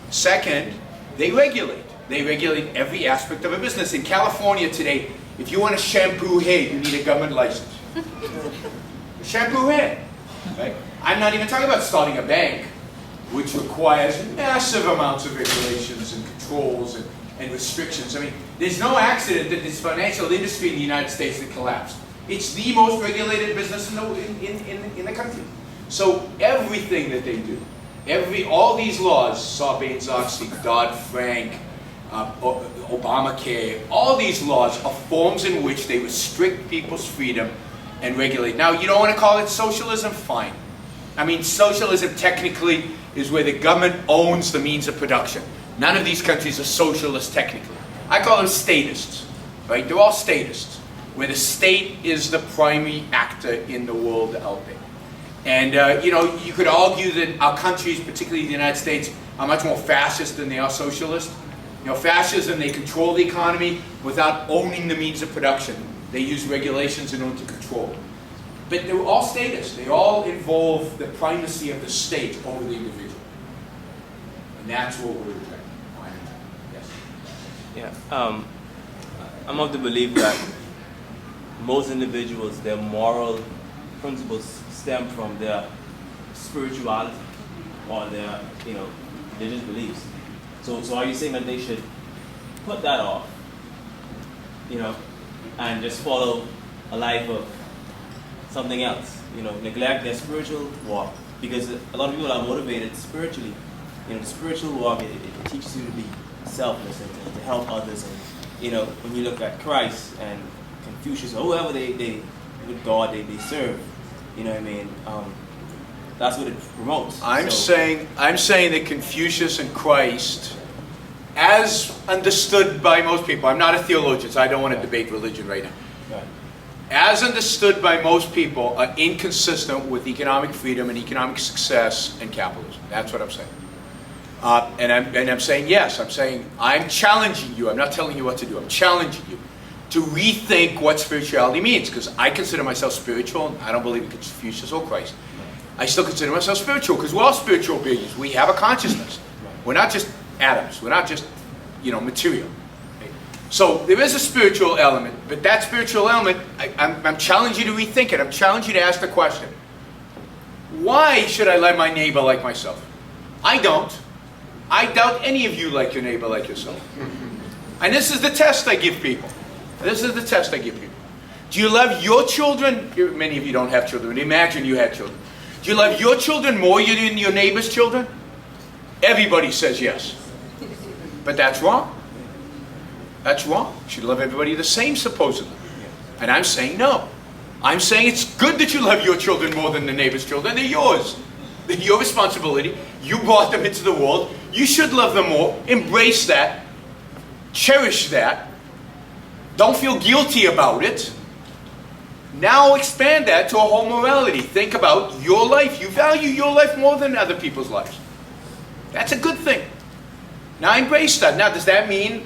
Second, they regulate. They regulate every aspect of a business. In California today, if you want to shampoo hair, you need a government license. Shampoo hair, right? I'm not even talking about starting a bank, which requires massive amounts of regulations and controls and restrictions. I mean, there's no accident that this financial industry in the United States that collapsed. It's the most regulated business in the country. So everything that they do, all these laws, Sarbanes-Oxley, Dodd-Frank, Obamacare, all these laws are forms in which they restrict people's freedom and regulate. Now, you don't want to call it socialism? Fine. I mean, socialism technically is where the government owns the means of production. None of these countries are socialist technically. I call them statists, right? They're all statists, where the state is the primary actor in the world out there. And, you know, you could argue that our countries, particularly the United States, are much more fascist than they are socialist. You know, fascism, they control the economy without owning the means of production. They use regulations in order to control. But they're all statists. They all involve the primacy of the state over the individual. And that's what we're trying. Yes. Yeah. I'm of the belief that most individuals, their moral principles stem from their spirituality or their, you know, religious beliefs. So are you saying that they should put that off, you know, and just follow a life of something else, you know, neglect their spiritual walk? Because a lot of people are motivated spiritually. You know, the spiritual walk, it teaches you to be selfless and to help others. And, you know, when you look at Christ and Confucius or whoever with God they serve, you know what I mean? That's what it promotes. I'm saying that Confucius and Christ, as understood by most people, I'm not a theologian, so I don't want to debate religion right now. Right. As understood by most people, are inconsistent with economic freedom and economic success and capitalism. That's what I'm saying. And I'm saying yes. I'm saying I'm challenging you. I'm not telling you what to do. I'm challenging you to rethink what spirituality means, because I consider myself spiritual. I don't believe in Confucius or Christ. I still consider myself spiritual because we're all spiritual beings. We have a consciousness. We're not just atoms. We're not just, you know, material. So there is a spiritual element, but that spiritual element, I'm challenging you to rethink it. I'm challenging you to ask the question: why should I let my neighbor like myself? I don't. I doubt any of you like your neighbor like yourself. And this is the test I give people. This is the test I give people. Do you love your children? Many of you don't have children. Imagine you had children. Do you love your children more than your neighbor's children? Everybody says yes. But that's wrong. That's wrong. You should love everybody the same, supposedly. And I'm saying no. I'm saying it's good that you love your children more than the neighbor's children. They're yours. They're your responsibility. You brought them into the world. You should love them more. Embrace that. Cherish that. Don't feel guilty about it. Now expand that to a whole morality. Think about your life. You value your life more than other people's lives. That's a good thing. Now embrace that. Now, does that mean,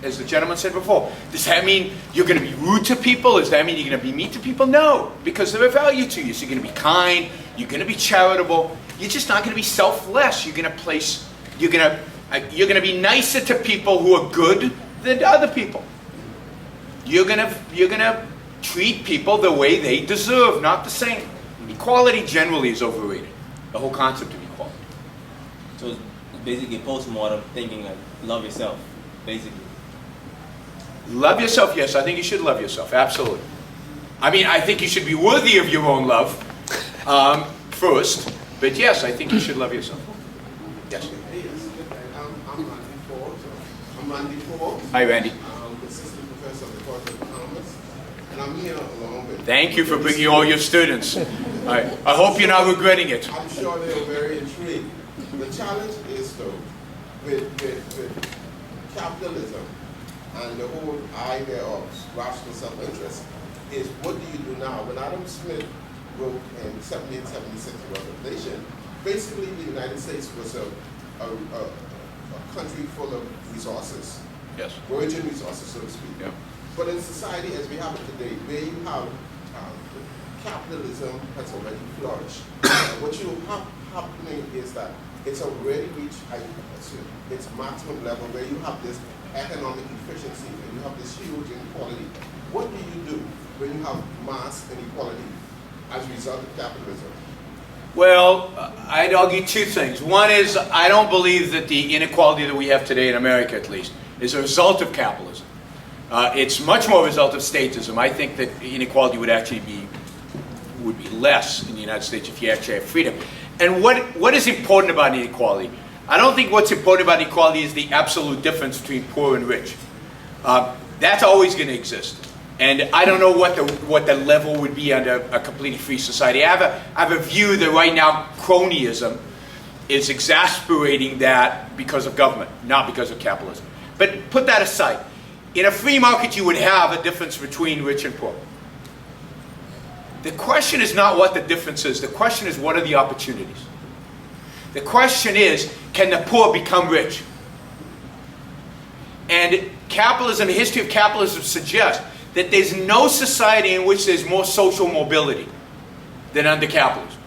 as the gentleman said before, does that mean you're going to be rude to people? Does that mean you're going to be mean to people? No, because they're of value to you. So you're going to be kind. You're going to be charitable. You're just not going to be selfless. You're going to be nicer to people who are good than to other people. You're going to treat people the way they deserve, not the same. Equality generally is overrated. The whole concept of equality. So it's basically postmodern thinking, like, love yourself, basically. Love yourself, yes. I think you should love yourself, absolutely. I mean, I think you should be worthy of your own love first. But yes, I think you should love yourself. Yes. I'm Randy Ford. Hi, Randy. I'm assistant professor of the Department of Commerce. And I'm here along with... Thank you for bringing all your students. I hope you're not regretting it. I'm sure they were very intrigued. The challenge is, though, with capitalism and the whole idea of rational self-interest, is what do you do now? When Adam Smith wrote in 1776 The Revelation, basically the United States was a country full of resources. Yes. Virgin resources, so to speak. Yeah. But in society as we have it today, where you have capitalism has already flourished. What you have happening is that it's already reached its maximum level where you have this economic efficiency and you have this huge inequality. What do you do when you have mass inequality as a result of capitalism? Well, I'd argue two things. One is, I don't believe that the inequality that we have today in America, at least, is a result of capitalism. It's much more a result of statism. I think that inequality would actually be less in the United States if you actually have freedom. And what is important about inequality? I don't think what's important about equality is the absolute difference between poor and rich. That's always going to exist. And I don't know what the level would be under a completely free society. I have a view that right now cronyism is exasperating that because of government, not because of capitalism. But put that aside. In a free market, you would have a difference between rich and poor. The question is not what the difference is. The question is, what are the opportunities? The question is, can the poor become rich? And capitalism, the history of capitalism suggests that there's no society in which there's more social mobility than under capitalism.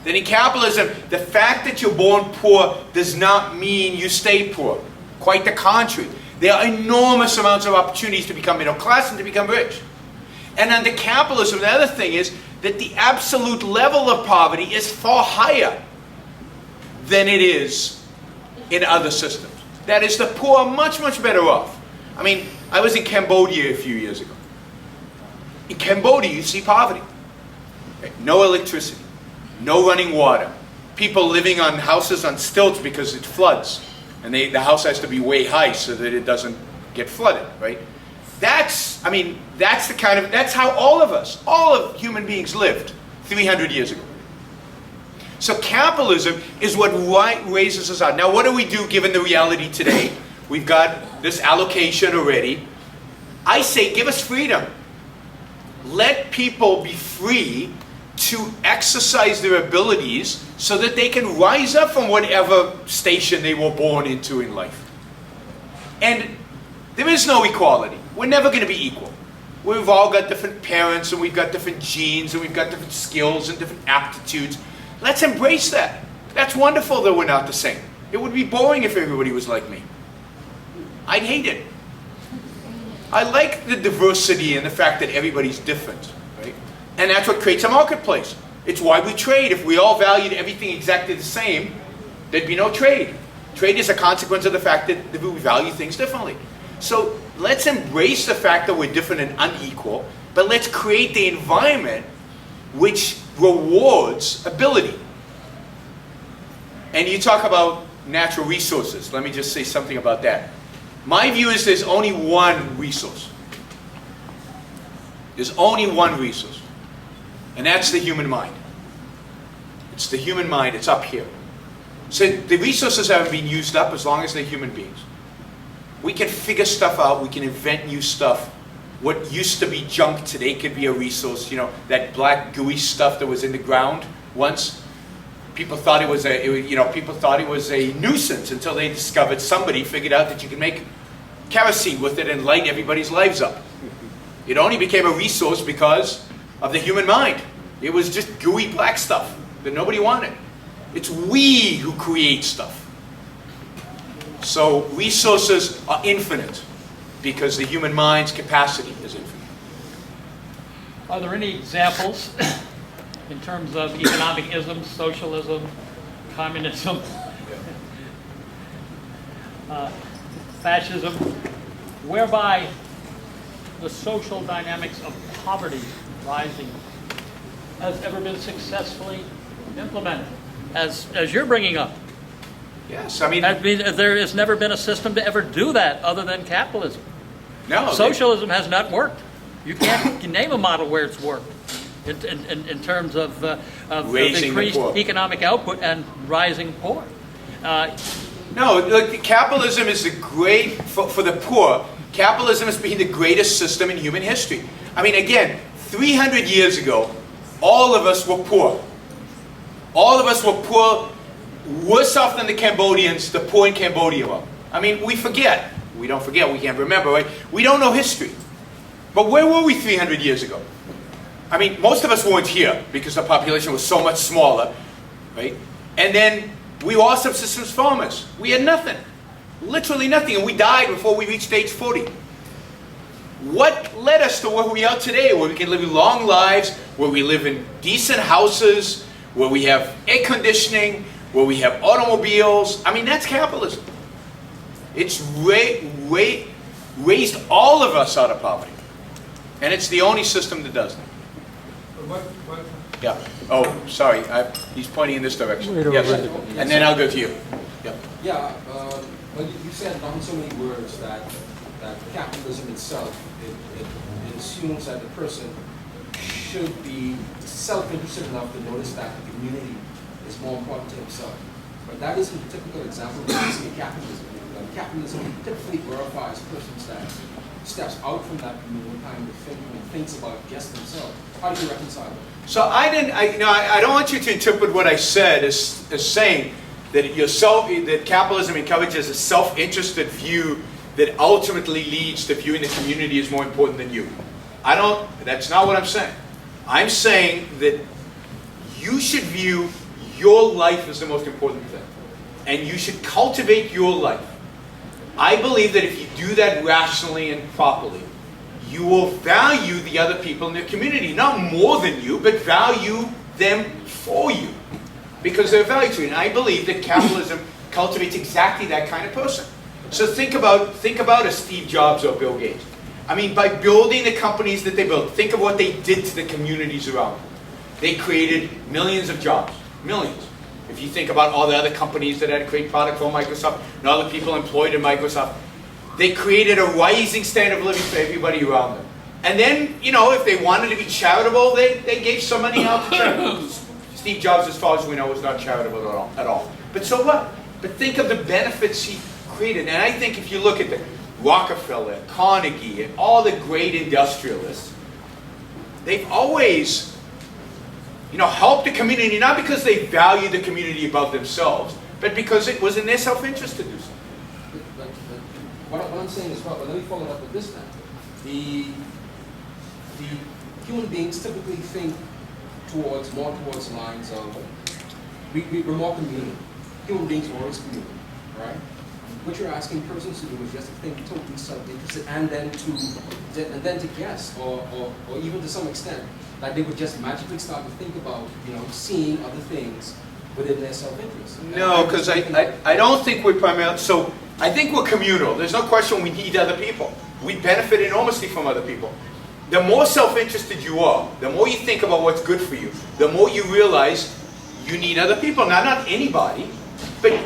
That in capitalism, the fact that you're born poor does not mean you stay poor. Quite the contrary. There are enormous amounts of opportunities to become middle class and to become rich. And under capitalism, the other thing is that the absolute level of poverty is far higher than it is in other systems. That is, the poor are much, much better off. I mean, I was in Cambodia a few years ago. In Cambodia, you see poverty. No electricity, no running water, people living on houses on stilts because it floods. And the house has to be way high so that it doesn't get flooded, right? That's how all of human beings lived 300 years ago. So capitalism is what raises us out. Now what do we do given the reality today? We've got this allocation already. I say give us freedom. Let people be free to exercise their abilities so that they can rise up from whatever station they were born into in life. And there is no equality. We're never going to be equal. We've all got different parents, and we've got different genes, and we've got different skills and different aptitudes. Let's embrace that. That's wonderful that we're not the same. It would be boring if everybody was like me. I'd hate it. I like the diversity and the fact that everybody's different, right? And that's what creates a marketplace. It's why we trade. If we all valued everything exactly the same, there'd be no trade. Trade is a consequence of the fact that we value things differently. So let's embrace the fact that we're different and unequal, but let's create the environment which rewards ability. And you talk about natural resources. Let me just say something about that. My view is there's only one resource. There's only one resource. And that's the human mind. It's the human mind. It's up here. So the resources haven't been used up as long as they're human beings. We can figure stuff out. We can invent new stuff. What used to be junk today could be a resource. You know, that black gooey stuff that was in the ground once. People thought it was a nuisance until they discovered, somebody figured out that you can make kerosene with it and light everybody's lives up. It only became a resource because of the human mind. It was just gooey black stuff that nobody wanted. It's we who create stuff. So resources are infinite because the human mind's capacity is infinite. Are there any examples in terms of economic isms, socialism, communism, fascism, whereby the social dynamics of poverty rising has ever been successfully implemented, as you're bringing up? Yes, I mean there has never been a system to ever do that other than capitalism. No, socialism has not worked. You can't name a model where it's worked in terms of increased economic output and rising poor. No, look, capitalism is for the poor. Capitalism has been the greatest system in human history. I mean, again, 300 years ago, all of us were poor. All of us were poor, worse off than the Cambodians, the poor in Cambodia were. I mean, we forget. We don't forget, we can't remember, right? We don't know history. But where were we 300 years ago? I mean, most of us weren't here because the population was so much smaller, right? And then we were all subsistence farmers. We had nothing. Literally nothing. And we died before we reached age 40. What led us to where we are today, where we can live long lives, where we live in decent houses, where we have air conditioning, where we have automobiles. I mean, that's capitalism. It's raised all of us out of poverty. And it's the only system that does that. Yeah. Oh, sorry. He's pointing in this direction. Yes. And then I'll go to you. Yeah. Yeah. Well, you said not in so many words that capitalism itself, it assumes that the person should be self-interested enough to notice that the community is more important to himself. But that isn't a typical example of what we see in capitalism. Capitalism typically glorifies persons that steps out from that community kind of thinking and thinks about just themselves. How do you reconcile that? So I don't want you to interpret what I said as saying that that capitalism encourages a self-interested view that ultimately leads to viewing the community as more important than you. That's not what I'm saying. I'm saying that you should view your life as the most important thing. And you should cultivate your life. I believe that if you do that rationally and properly, you will value the other people in the community, not more than you, but value them for you, because they're valued to you. And I believe that capitalism cultivates exactly that kind of person. So think about a Steve Jobs or Bill Gates. I mean, by building the companies that they built, think of what they did to the communities around them. They created millions of jobs, millions. If you think about all the other companies that had to create product for Microsoft and all the people employed in Microsoft, they created a rising standard of living for everybody around them. And then, if they wanted to be charitable, they gave some money out to charity. Steve Jobs, as far as we know, was not charitable at all. But so what? But think of the benefits he created. And I think if you look at the Rockefeller, Carnegie, and all the great industrialists, they've always help the community, not because they value the community above themselves, but because it was in their self-interest to do so. But what I'm saying is, let me follow it up with this then. The human beings typically think more towards lines of, we're more communal. Human beings are always communal, right? What you're asking persons to do is just to think totally self-interested and then to guess, or even to some extent, that they would just magically start to think about, seeing other things within their self-interest. No, because I don't think we're primarily, so I think we're communal. There's no question we need other people. We benefit enormously from other people. The more self-interested you are, the more you think about what's good for you, the more you realize you need other people. Now, not anybody, but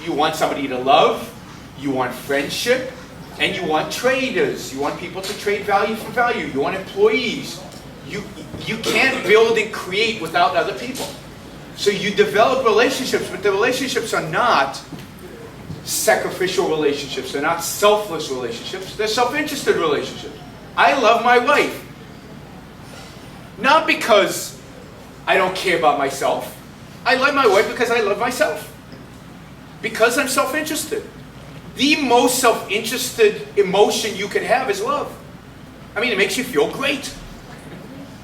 you want somebody to love, you want friendship, and you want traders. You want people to trade value for value. You want employees. You can't build and create without other people. So you develop relationships, but the relationships are not sacrificial relationships. They're not selfless relationships. They're self-interested relationships. I love my wife. Not because I don't care about myself. I love my wife because I love myself. Because I'm self-interested. The most self-interested emotion you can have is love. I mean, it makes you feel great.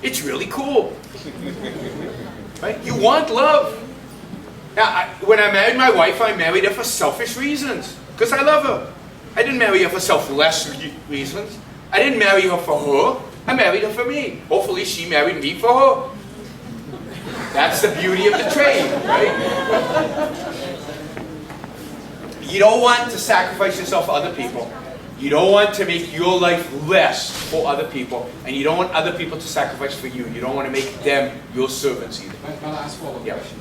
It's really cool. Right? You want love. Now, when I married my wife, I married her for selfish reasons. Because I love her. I didn't marry her for selfless reasons. I didn't marry her for her. I married her for me. Hopefully she married me for her. That's the beauty of the trade, right? You don't want to sacrifice yourself for other people. You don't want to make your life less for other people. And you don't want other people to sacrifice for you. You don't want to make them your servants either. My last follow-up question.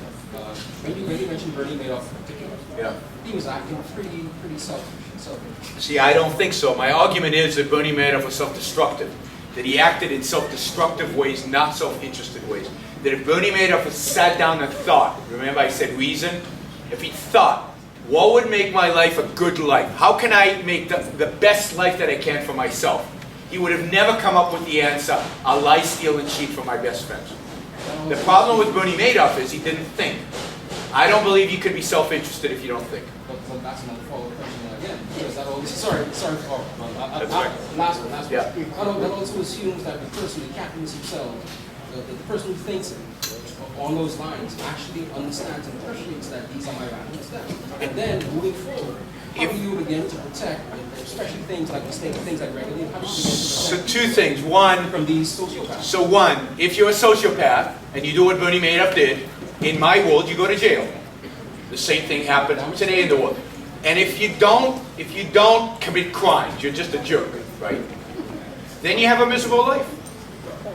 When you mentioned Bernie Madoff in particular, he was acting pretty selfish. See, I don't think so. My argument is that Bernie Madoff was self-destructive. That he acted in self-destructive ways, not self-interested ways. That if Bernie Madoff had sat down and thought, remember I said reason? If he thought, what would make my life a good life? How can I make the best life that I can for myself? He would have never come up with the answer, I'll lie, steal, and cheat for my best friends. The problem with Bernie Madoff is he didn't think. I don't believe you could be self-interested if you don't think. But that's another follow-up question again. Because that always, sorry. That's right. Last one. Yeah. That also assumes that the person, the capitalist himself, the person who thinks on those lines actually understands and appreciates that these are my values. And then moving forward, how do you begin to protect, especially things like mistakes, things like regularly, how do you begin to protect So two things. One, from these sociopaths? so one, if you're a sociopath and you do what Bernie Madoff did, in my world, you go to jail. The same thing happens today in the world. And if you don't commit crimes, you're just a jerk, right? Then you have a miserable life.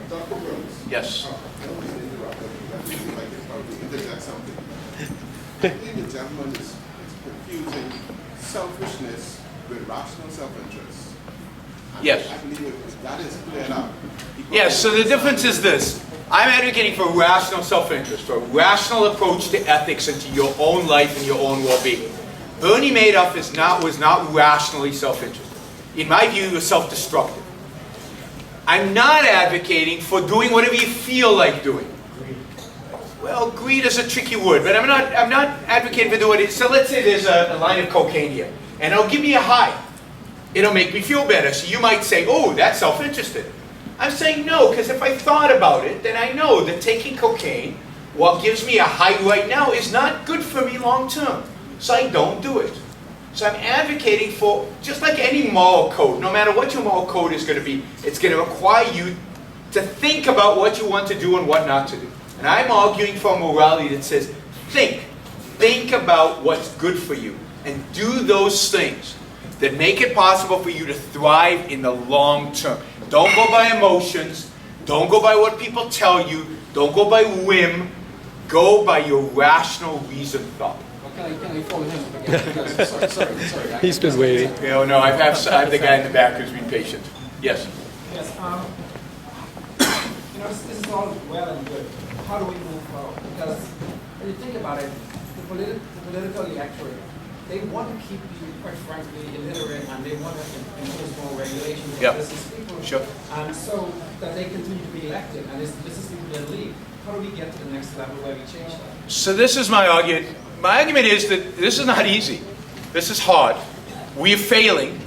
Dr. Burns. Yes. I don't want to interrupt, but I feel like it's probably interject something. I think the gentleman is confusing selfishness with rational self-interest. Yes. I believe if that is cleared up. Yes, so the difference is this. I'm advocating for rational self-interest, for a rational approach to ethics and to your own life and your own well-being. Bernie Madoff was not rationally self-interested. In my view, he was self-destructive. I'm not advocating for doing whatever you feel like doing. Well, greed is a tricky word, but I'm not advocating for doing it. So let's say there's a line of cocaine here, and it'll give me a high. It'll make me feel better. So you might say, oh, that's self-interested. I'm saying no, because if I thought about it, then I know that taking cocaine, what gives me a high right now, is not good for me long term. So I don't do it. So I'm advocating for, just like any moral code, no matter what your moral code is going to be, it's going to require you to think about what you want to do and what not to do. And I'm arguing for a morality that says, think about what's good for you, and do those things that make it possible for you to thrive in the long term. Don't go by emotions. Don't go by what people tell you. Don't go by whim. Go by your rational reasoned thought. Can I follow him up again? Because, sorry. He's been waiting. No, I have the guy in the back who's been patient. Yes. Yes. This is all well and good. How do we move forward? Because when you think about it, the political electorate, they want to keep you, quite frankly, illiterate, and they want to impose more regulations on business people. Sure. So that they continue to be elected, and it's business people that leave. How do we get to the next level where we change that? So this is my argument. My argument is that this is not easy. This is hard. We're failing.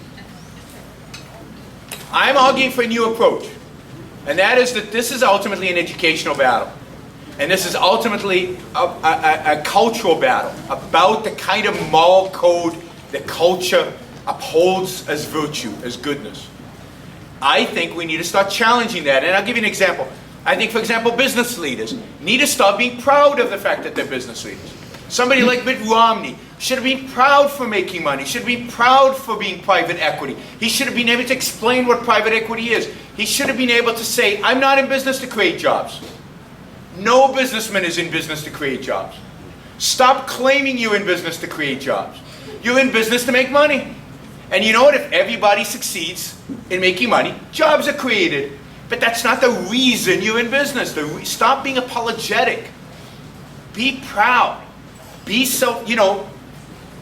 I'm arguing for a new approach. And that is that this is ultimately an educational battle. And this is ultimately a cultural battle about the kind of moral code that culture upholds as virtue, as goodness. I think we need to start challenging that. And I'll give you an example. I think, for example, business leaders need to start being proud of the fact that they're business leaders. Somebody like Mitt Romney should have been proud for making money, should have been proud for being private equity. He should have been able to explain what private equity is. He should have been able to say, I'm not in business to create jobs. No businessman is in business to create jobs. Stop claiming you're in business to create jobs. You're in business to make money. And you know what? If everybody succeeds in making money, jobs are created. But that's not the reason you're in business. Stop being apologetic. Be proud. Be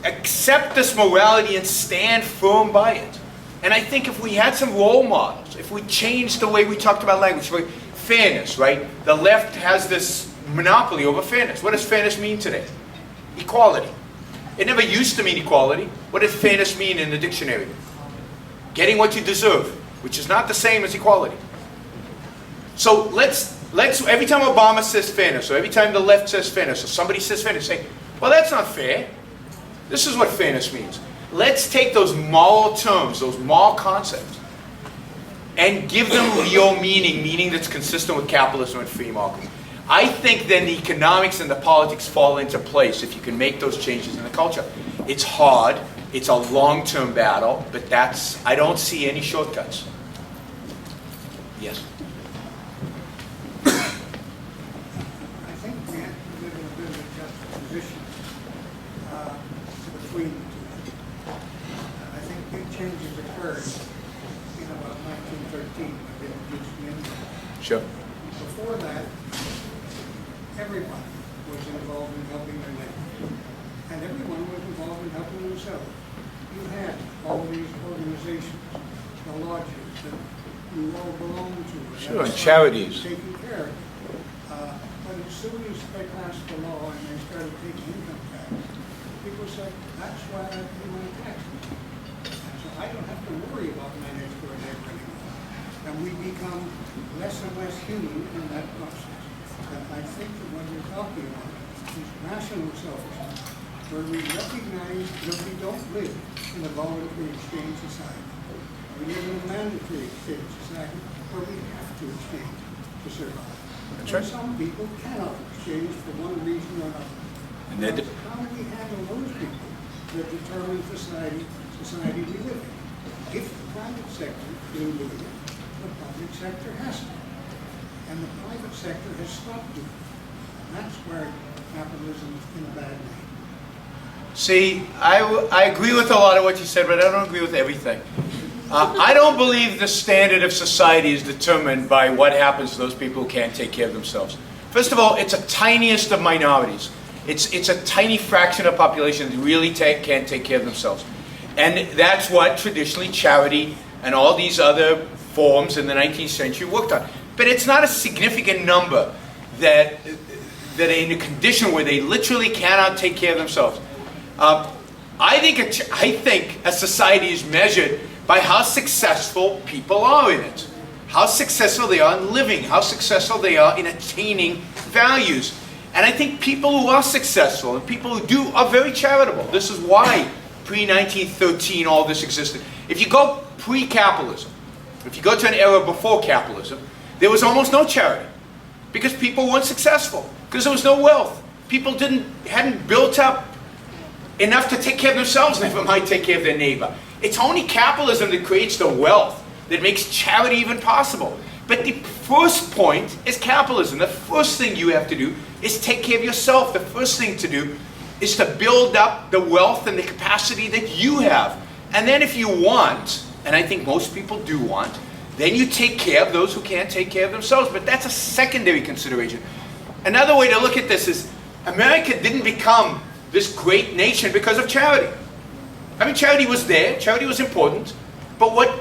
accept this morality and stand firm by it. And I think if we had some role models, if we changed the way we talked about language, fairness, right? The left has this monopoly over fairness. What does fairness mean today? Equality. It never used to mean equality. What does fairness mean in the dictionary? Getting what you deserve, which is not the same as equality. So let's every time Obama says fairness, or every time the left says fairness, or somebody says fairness, say, well, that's not fair. This is what fairness means. Let's take those moral terms, those moral concepts, and give them real meaning that's consistent with capitalism and free market. I think then the economics and the politics fall into place if you can make those changes in the culture. It's hard. It's a long-term battle, but I don't see any shortcuts. Yes? I think we have to live in a bit of a juxtaposition between the two. I think big changes occurred in about 1913 when they introduced the income. Sure. Before that, everyone was involved in helping their neighbor. And everyone was involved in helping themselves. You had all these organizations, the lodges that you all belonged to. Sure, and charities. Taking care of it. But as soon as they passed the law and they started taking income tax, people said, that's why I pay my taxes. And so I don't have to worry about my next door neighbor anymore. And we become less and less human in that process. And I think that what you're talking about is rational selfishness, where we recognize that we don't live in a voluntary exchange society. We live in a mandatory exchange society where we have to exchange to survive. That's And right. some people cannot exchange for one reason or another. And they're Now, how do we handle those people that determine society we live in? If the private sector will do it, the public sector has to. And the private sector has stopped doing it. And that's where capitalism is in a bad way. See, I agree with a lot of what you said, but I don't agree with everything. I don't believe the standard of society is determined by what happens to those people who can't take care of themselves. First of all, it's a tiniest of minorities. It's a tiny fraction of the population that really can't take care of themselves. And that's what traditionally charity and all these other forms in the 19th century worked on. But it's not a significant number that are in a condition where they literally cannot take care of themselves. I think a society is measured by how successful people are in it, how successful they are in living, how successful they are in attaining values. And I think people who are successful and people who do are very charitable. This is why pre-1913 all this existed. If you go pre-capitalism, if you go to an era before capitalism, there was almost no charity because people weren't successful, because there was no wealth. People hadn't built up enough to take care of themselves, never mind take care of their neighbor. It's only capitalism that creates the wealth that makes charity even possible. But the first point is capitalism. The first thing you have to do is take care of yourself. The first thing to do is to build up the wealth and the capacity that you have. And then if you want, and I think most people do want, then you take care of those who can't take care of themselves. But that's a secondary consideration. Another way to look at this is America didn't become this great nation because of charity. I mean, charity was there, charity was important, but what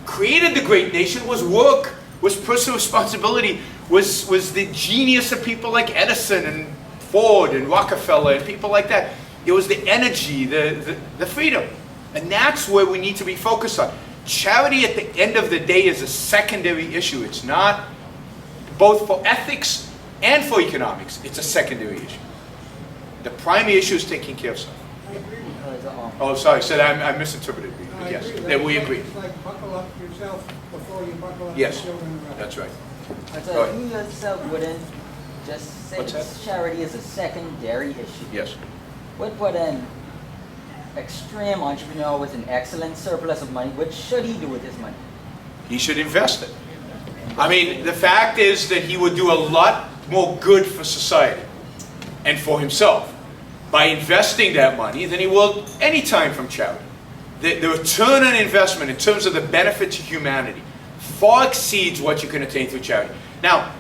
created the great nation was work, was personal responsibility, was the genius of people like Edison and Ford and Rockefeller and people like that. It was the energy, the freedom. And that's where we need to be focused on. Charity at the end of the day is a secondary issue. It's not both for ethics and for economics. It's a secondary issue. The primary issue is taking care of self. I agree with Oh, sorry, said I misinterpreted you. I Yes, agree. that we agree. It's like buckle up yourself before you buckle up Yes, your children. that's right. But Go ahead. you yourself wouldn't just say What's that? charity is a secondary issue. Yes. What would an extreme entrepreneur with an excellent surplus of money, what should he do with his money? He should invest it. I mean, the fact is that he would do a lot more good for society and for himself by investing that money than he will any time from charity. The return on investment in terms of the benefit to humanity far exceeds what you can attain through charity. Now,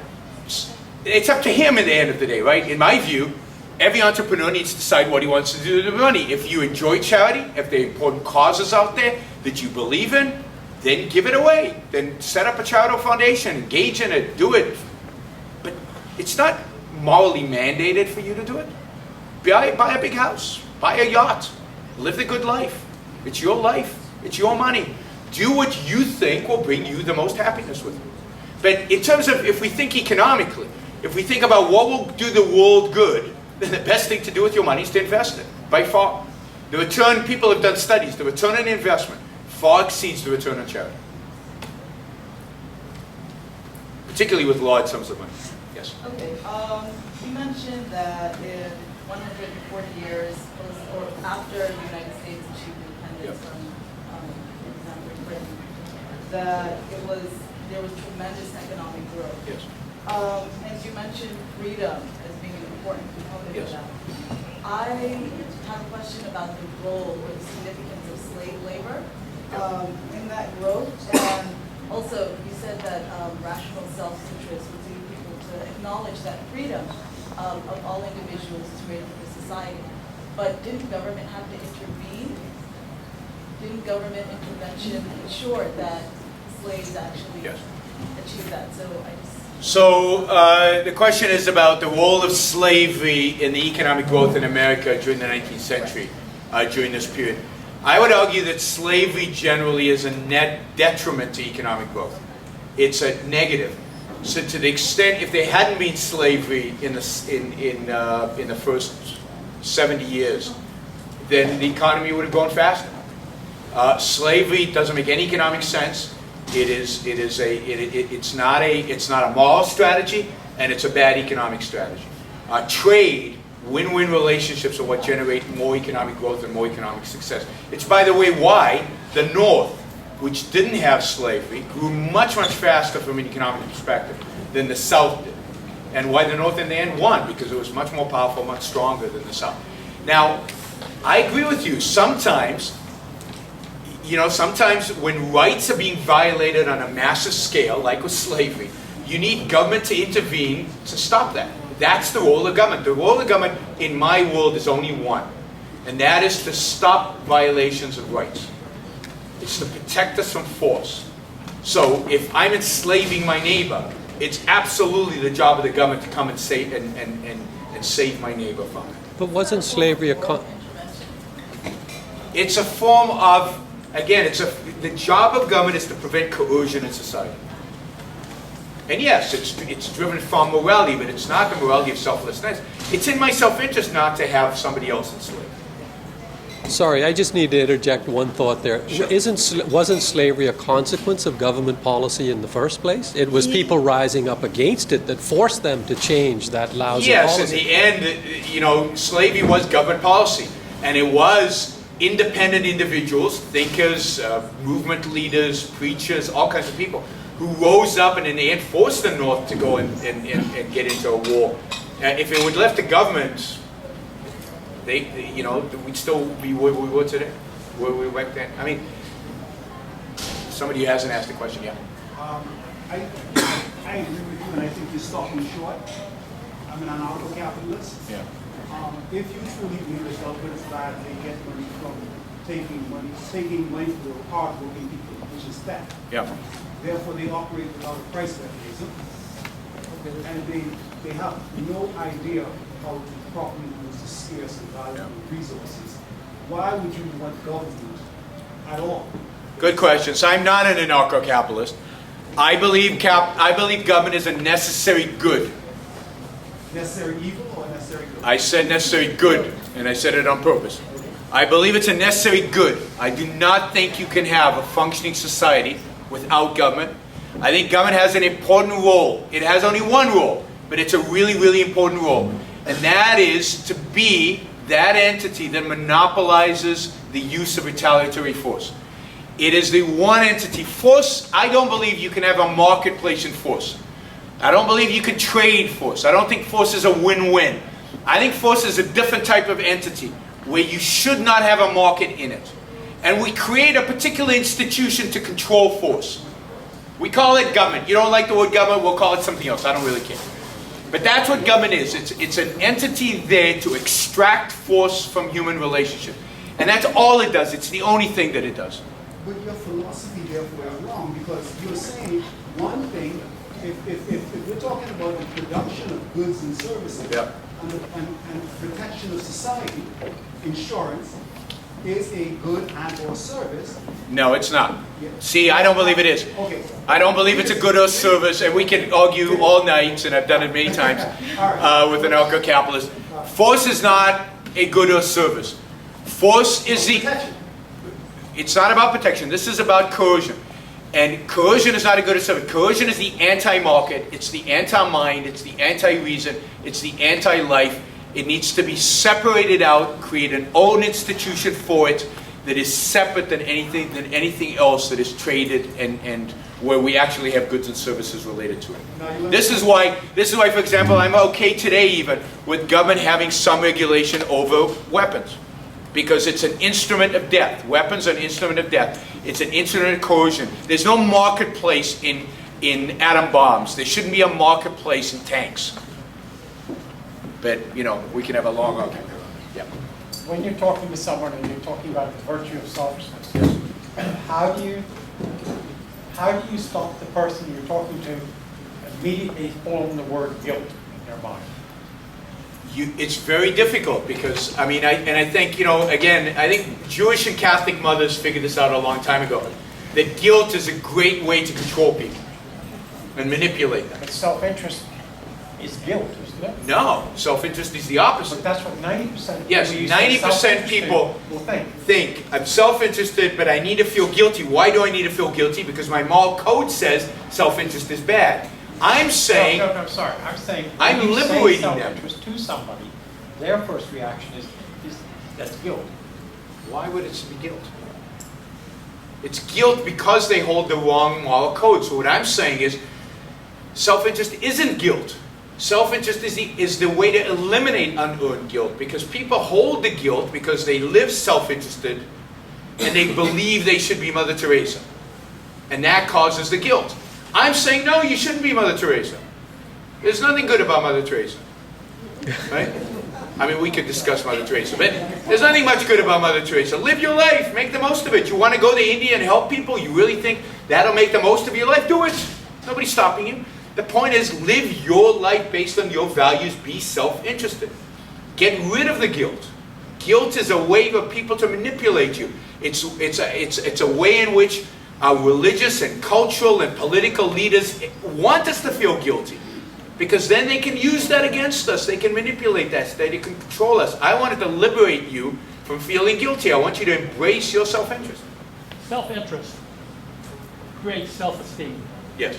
it's up to him at the end of the day, right? In my view, every entrepreneur needs to decide what he wants to do with the money. If you enjoy charity, if there are important causes out there that you believe in, then give it away. Then set up a charitable foundation, engage in it, do it. But it's not morally mandated for you to do it. Buy a big house, buy a yacht, live the good life. It's your life, it's your money. Do what you think will bring you the most happiness with it. But in terms of, if we think economically, if we think about what will do the world good, then the best thing to do with your money is to invest it, by far. The return, people have done studies, the return on investment far exceeds the return on charity. Particularly with large sums of money. Yes? Okay, you mentioned that in 140 years, or after the United States achieved independence from Great Britain, that there was tremendous economic growth. Yes. As you mentioned, freedom as being an important component Yes. of that. I have a question about the role or the significance of slave labor in that growth. And also, you said that rational self-interest would lead people to acknowledge that freedom of all individuals is greater for the society. But didn't government have to intervene? Didn't government intervention ensure that slaves actually achieved that? So the question is about the role of slavery in the economic growth in America during the 19th century, during this period. I would argue that slavery generally is a net detriment to economic growth. It's a negative. So to the extent, if there hadn't been slavery in the first 70 years, then the economy would have grown faster. Slavery doesn't make any economic sense. It's not a moral strategy, and it's a bad economic strategy. Trade, win-win relationships are what generate more economic growth and more economic success. It's, by the way, why the North, which didn't have slavery, grew much, much faster from an economic perspective than the South did. And why the North in the end won, because it was much more powerful, much stronger than the South. Now, I agree with you. Sometimes when rights are being violated on a massive scale, like with slavery, you need government to intervene to stop that. That's the role of government. The role of government, in my world, is only one. And that is to stop violations of rights. It's to protect us from force. So if I'm enslaving my neighbor, it's absolutely the job of the government to come and save my neighbor from it. But wasn't slavery a It's a form of, again, the job of government is to prevent coercion in society. And yes, it's driven from morality, but it's not the morality of selflessness. It's in my self-interest not to have somebody else enslaved. Sorry, I just need to interject one thought there. Sure. Wasn't slavery a consequence of government policy in the first place? It was people rising up against it that forced them to change that lousy policy. Yes, in the end, slavery was government policy. And it was independent individuals, thinkers, movement leaders, preachers, all kinds of people, who rose up and in the end forced the North to go and get into a war. If it would left the government, we'd still be where we were today, where we were back then. I mean, somebody who hasn't asked the question yet. I agree with you, and I think you're stopping short. I'm an anarcho-capitalist. Yeah. If you truly believe that government is bad, they get money from taking money from the hard-working people, which is theft. Yeah. Therefore, they operate without a price mechanism, and they have no idea how to properly use the scarce and valuable resources. Why would you want government at all? Good question. So I'm not an anarcho-capitalist. I believe government is a necessary good. Necessary evil or necessary good? I said necessary good, and I said it on purpose. I believe it's a necessary good. I do not think you can have a functioning society without government. I think government has an important role. It has only one role, but it's a really, really important role. And that is to be that entity that monopolizes the use of retaliatory force. It is the one entity. Force, I don't believe you can have a marketplace in force. I don't believe you can trade force. I don't think force is a win-win. I think force is a different type of entity where you should not have a market in it. And we create a particular institution to control force. We call it government. You don't like the word government, we'll call it something else. I don't really care. But that's what government is. It's an entity there to extract force from human relationship. And that's all it does. It's the only thing that it does. But your philosophy, therefore, is wrong, because you're saying one thing, if we're talking about the production of goods and services and protection of society, insurance is a good and or service. No, it's not. See, I don't believe it is. Okay. I don't believe it's a good or service, and we can argue all night, and I've done it many times with an anarcho-capitalist. Force is not a good or service. Force is the... It's not about protection. This is about coercion. And coercion is not a good or service. Coercion is the anti-market. It's the anti-mind. It's the anti-reason. It's the anti-life. It needs to be separated out, create an own institution for it that is separate than anything else that is traded and where we actually have goods and services related to it. This is why, for example, I'm okay today even with government having some regulation over weapons. Because it's an instrument of death. Weapons are an instrument of death. It's an instrument of coercion. There's no marketplace in atom bombs. There shouldn't be a marketplace in tanks. But, we can have a long argument. Yeah. When you're talking to someone and you're talking about the virtue of selflessness, how do you stop the person you're talking to immediately form the word guilt in their mind? It's very difficult because, I think, again, I think Jewish and Catholic mothers figured this out a long time ago. That guilt is a great way to control people and manipulate them. But self-interest is guilt, isn't it? today. No, self-interest is the opposite. But that's what 90% of Yes, people who say 90% self-interested people will think. think, I'm self-interested, but I need to feel guilty. Why do I need to feel guilty? Because my moral code says self-interest is bad. I'm saying, No, sorry. I'm saying I'm when you say liberating them. self-interest to somebody, their first reaction is that's guilt. why would it be guilt? It's guilt because they hold the wrong moral code. So what I'm saying is, self-interest isn't guilt. Self-interest is the way to eliminate unearned guilt, because people hold the guilt because they live self-interested and they believe they should be Mother Teresa. And that causes the guilt. I'm saying, no, you shouldn't be Mother Teresa. There's nothing good about Mother Teresa. Right? I mean, we could discuss Mother Teresa, but there's nothing much good about Mother Teresa. Live your life. Make the most of it. You want to go to India and help people? You really think that'll make the most of your life? Do it. Nobody's stopping you. The point is, live your life based on your values. Be self-interested. Get rid of the guilt. Guilt is a way for people to manipulate you. It's a way in which our religious and cultural and political leaders want us to feel guilty, because then they can use that against us. They can manipulate that. They can control us. I wanted to liberate you from feeling guilty. I want you to embrace your self-interest. Self-interest creates self-esteem. Yes.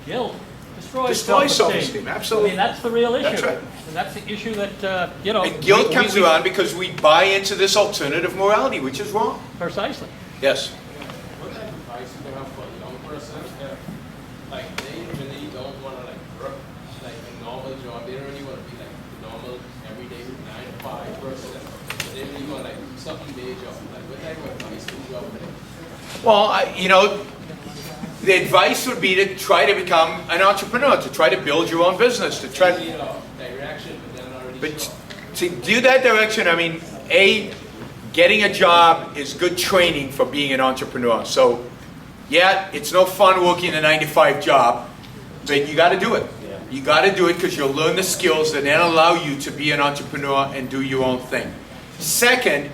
Guilt destroys Destroys self-esteem. self-esteem, absolutely. I mean, that's the real issue. That's right. And that's the issue that, you know... And guilt we- comes we- around because we buy into this alternative morality, which is wrong. Precisely. Yes. What type of advice do you have for a young person if, like, they really don't want to, like, work, like, a normal job? They don't really want to be, like, the normal, everyday 9-to-5 person. But they really want, like, something major. Like, what type of advice do you have for them? Well, you know, the advice would be to try to become an entrepreneur, to try to build your own business, to try. Direction, but they're not already But sure. to do that direction, I mean, getting a job is good training for being an entrepreneur. So, yeah, it's no fun working a 9-to-5 job, but you got to do it. You got to do it because you'll learn the skills that then allow you to be an entrepreneur and do your own thing. Second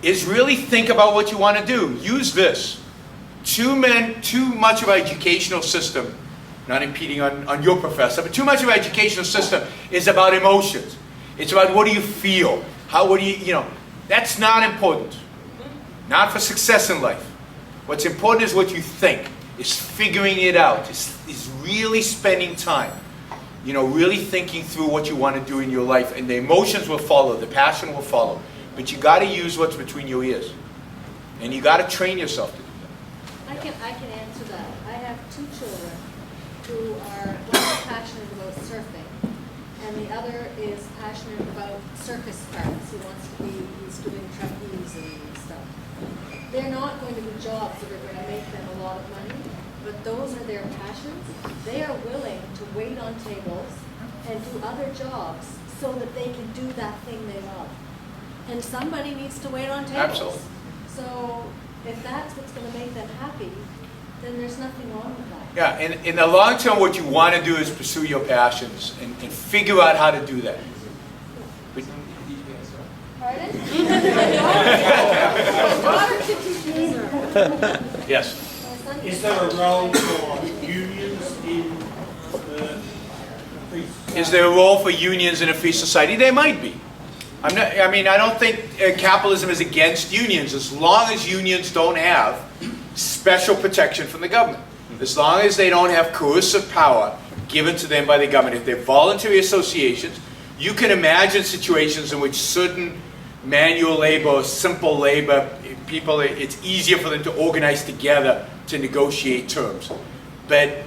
is really think about what you want to do. Use this. Too much of our educational system, not impeding on your professor, but too much of our educational system is about emotions. It's about what do you feel? What do you know, that's not important. Not for success in life. What's important is what you think, is figuring it out, is really spending time. You know, really thinking through what you want to do in your life, and the emotions will follow, the passion will follow. But you got to use what's between your ears. And you got to train yourself to do that. I can answer that. I have 2 children who are, one is passionate about surfing, and the other is passionate about circus parts. He's doing trapeze and stuff. They're not going to be jobs that are going to make them a lot of money, but those are their passions. They are willing to wait on tables and do other jobs so that they can do that thing they love. And somebody needs to wait on tables. Absolutely. So if that's what's going to make them happy, then there's nothing wrong with that. Yeah, and in the long term, what you want to do is pursue your passions and figure out how to do that. But, Pardon? My daughter can teach me, sir. yes. My son Is there a role for unions in the free society? Is there a role for unions in a free society? There might be. I don't think capitalism is against unions as long as unions don't have special protection from the government. As long as they don't have coercive power given to them by the government. If they're voluntary associations, you can imagine situations in which certain manual labor, simple labor, people, it's easier for them to organize together to negotiate terms. But,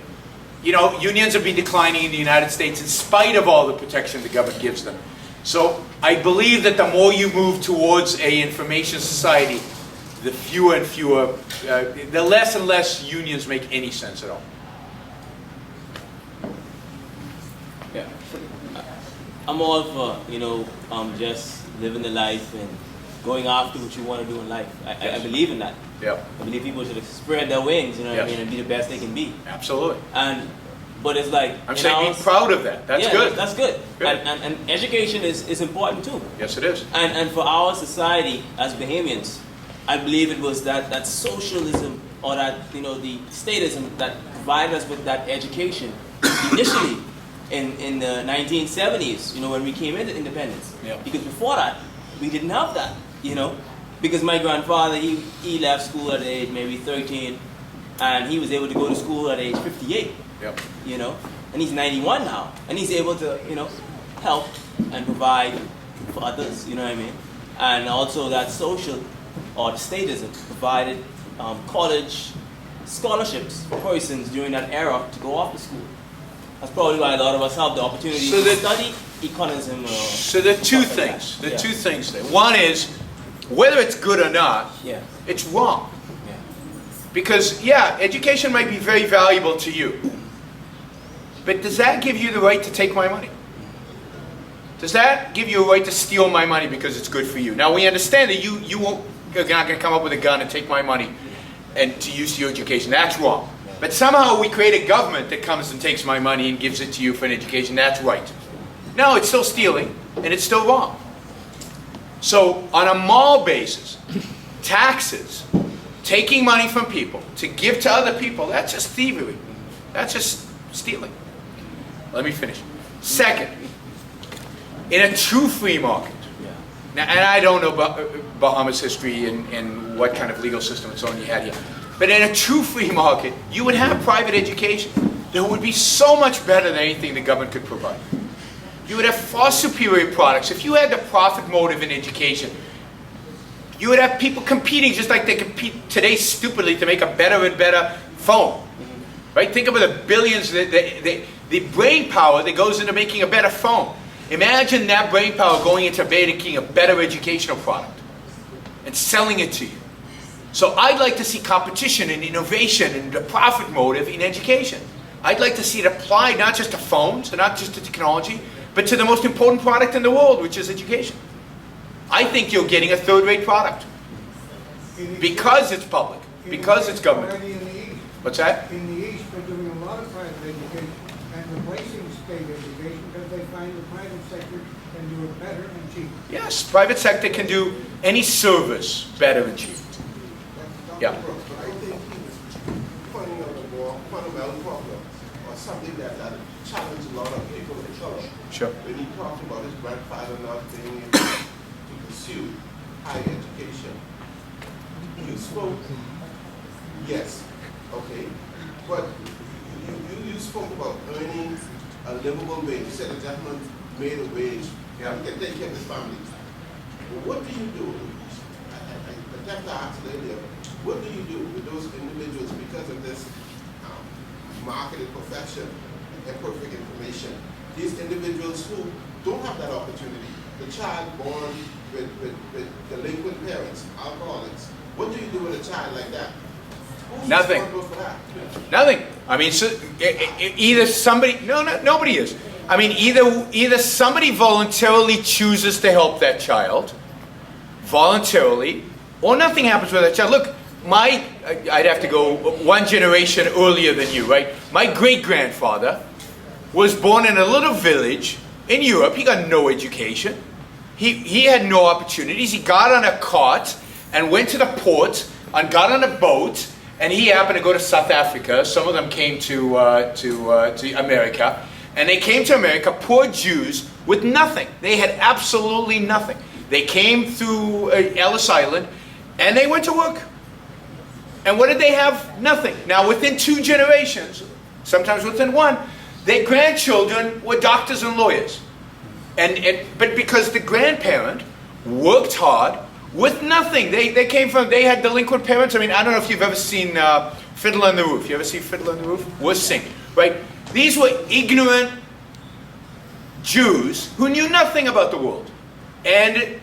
you know, unions have been declining in the United States in spite of all the protection the government gives them. So I believe that the more you move towards an information society, the fewer and fewer, the less and less unions make any sense at all. Yeah. I'm all for, you know, just living the life and going after what you want to do in life. I believe in that. Yeah. I believe people should spread their wings, you know what I mean, and be the best they can be. Absolutely. But it's like... I'm saying be proud of that. That's good. That's good. And education is important too. Yes, it is. And for our society as Bahamians, I believe it was that socialism or that, you know, the statism that provided us with that education initially in the 1970s, when we came into independence. Yeah. Because before that, we didn't have that, Because my grandfather, he left school at age maybe 13, and he was able to go to school at age 58, Yep. And he's 91 now, and he's able to, help and provide for others, you know what I mean? And also that social, or the statism, provided college scholarships for persons during that era to go off to school. That's probably why a lot of us have the opportunity to study economism. So there are two things. There are two things there. One is, whether it's good or not, it's wrong. Yeah. Because, education might be very valuable to you. But does that give you the right to take my money? Does that give you a right to steal my money because it's good for you? Now, we understand that you're not going to come up with a gun and take my money and to use your education. That's wrong. But somehow we create a government that comes and takes my money and gives it to you for an education. That's right. No, it's still stealing, and it's still wrong. So on a moral basis, taxes, taking money from people to give to other people, that's just thievery. That's just stealing. Let me finish. Second, in a true free market, now, and I don't know Bahamas history and what kind of legal system it's only had here, but in a true free market, you would have private education that would be so much better than anything the government could provide. You would have far superior products. If you had the profit motive in education, you would have people competing just like they compete today stupidly to make a better and better phone. Right? Think about the billions, the brain power that goes into making a better phone. Imagine that brain power going into making a better educational product and selling it to you. So I'd like to see competition and innovation and the profit motive in education. I'd like to see it applied not just to phones and not just to technology, but to the most important product in the world, which is education. I think you're getting a third-rate product because it's public, because it's government. What's that? In the East, they're doing a lot of private education and replacing state education because they find the private sector can do it better and cheaper. Yes, private sector can do any service better and cheaper. Yeah. Brooks, but I think he was pointing out a more fundamental problem, or something that challenged a lot of people in church. Sure. When he talked about his grandfather not being able to pursue higher education. You spoke, yes, okay, but you spoke about earning a livable wage. You said a gentleman made a wage, he can take care of his family. But what do you do? I attempted to ask earlier, what do you do with those individuals because of this marketed perfection and perfect information? These individuals who don't have that opportunity, the child born with delinquent parents, alcoholics, what do you do with a child like that? Who's Nothing. responsible for that? Nothing. I mean, so, either somebody, nobody is. I mean, either somebody voluntarily chooses to help that child, voluntarily, or nothing happens with that child. Look, I'd have to go one generation earlier than you, right? My great-grandfather was born in a little village in Europe. He got no education. He had no opportunities. He got on a cart and went to the port and got on a boat, and he happened to go to South Africa. Some of them came to America, and they came to America, poor Jews, with nothing. They had absolutely nothing. They came through Ellis Island, and they went to work. And what did they have? Nothing. Now, within 2 generations, sometimes within 1, their grandchildren were doctors and lawyers. But because the grandparent worked hard with nothing, they had delinquent parents. I mean, I don't know if you've ever seen Fiddler on the Roof. You ever see Fiddler on the Roof? Worst thing, right? These were ignorant Jews who knew nothing about the world. And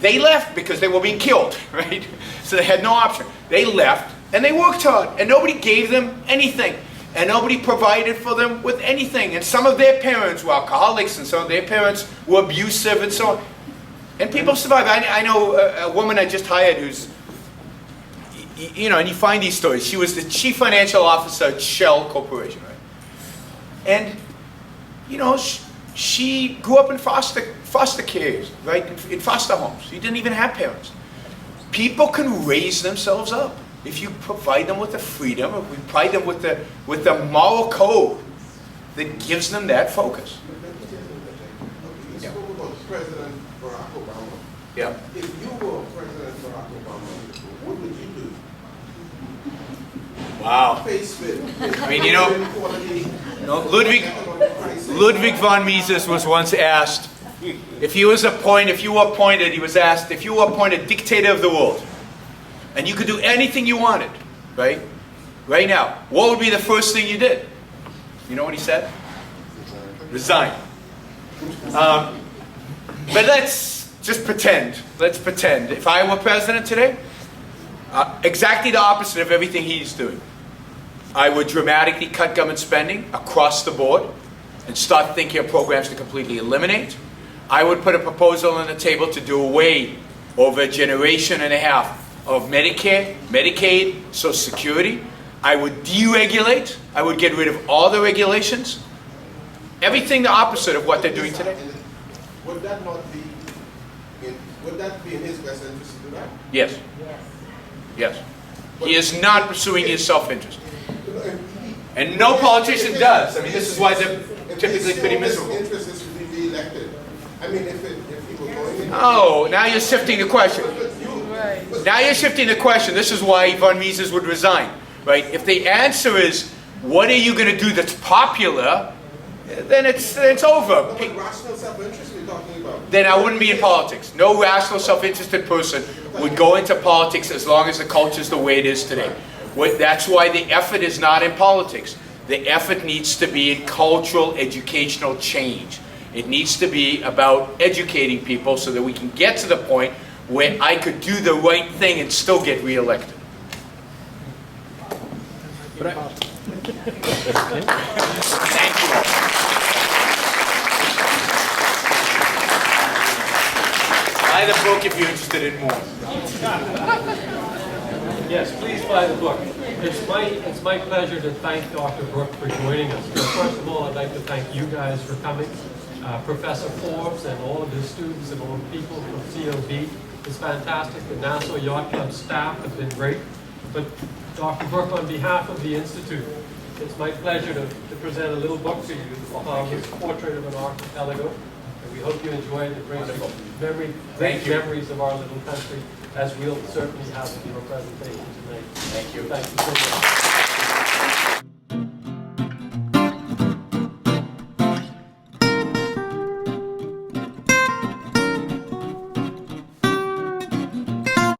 they left because they were being killed, right? So they had no option. They left and they worked hard, and nobody gave them anything. And nobody provided for them with anything. And some of their parents were alcoholics, and some of their parents were abusive, and so on. And people survived. I know a woman I just hired who's, and you find these stories. She was the chief financial officer at Shell Corporation, right? And, she grew up in foster cares, right? In foster homes. She didn't even have parents. People can raise themselves up if you provide them with the freedom, or we provide them with the moral code that gives them that focus. You spoke about President Barack Obama. Yeah. If you were President Barack Obama, what would you do? Wow. Face with. I mean, you know, Ludwig von Mises was once asked, if you were appointed, he was asked, if you were appointed dictator of the world, and you could do anything you wanted, right? Right now, what would be the first thing you did? You know what he said? Resign. But let's just pretend. Let's pretend. If I were president today, exactly the opposite of everything he's doing. I would dramatically cut government spending across the board and start thinking of programs to completely eliminate. I would put a proposal on the table to do away over a generation and a half of Medicare, Medicaid, Social Security. I would deregulate. I would get rid of all the regulations. Everything the opposite of what they're doing today. Would that be in his best interest to do that? Yes. Yes. He is not pursuing his self-interest. And no politician does. I mean, this is why they're typically pretty miserable. His interest is to be re-elected. I mean, if he were going... Oh, now you're shifting the question. Now you're shifting the question. This is why von Mises would resign, right? If the answer is, what are you going to do that's popular, then it's over. What rational self-interest are we talking about? Then I wouldn't be in politics. No rational, self-interested person would go into politics as long as the culture is the way it is today. That's why the effort is not in politics. The effort needs to be in cultural, educational change. It needs to be about educating people so that we can get to the point where I could do the right thing and still get reelected. Thank you all. Buy the book if you're interested in more. Yes, please buy the book. It's my pleasure to thank Dr. Brook for joining us. First of all, I'd like to thank you guys for coming. Professor Forbes and all of his students and all the people from COB is fantastic. The Nassau Yacht Club staff have been great. But Dr. Brook, on behalf of the Institute, it's my pleasure to present a little book for you, this Portrait of an Archipelago. And we hope you enjoy it. It brings great memories of our little country, as we'll certainly have in your presentation tonight. Thank you. Thank you so much.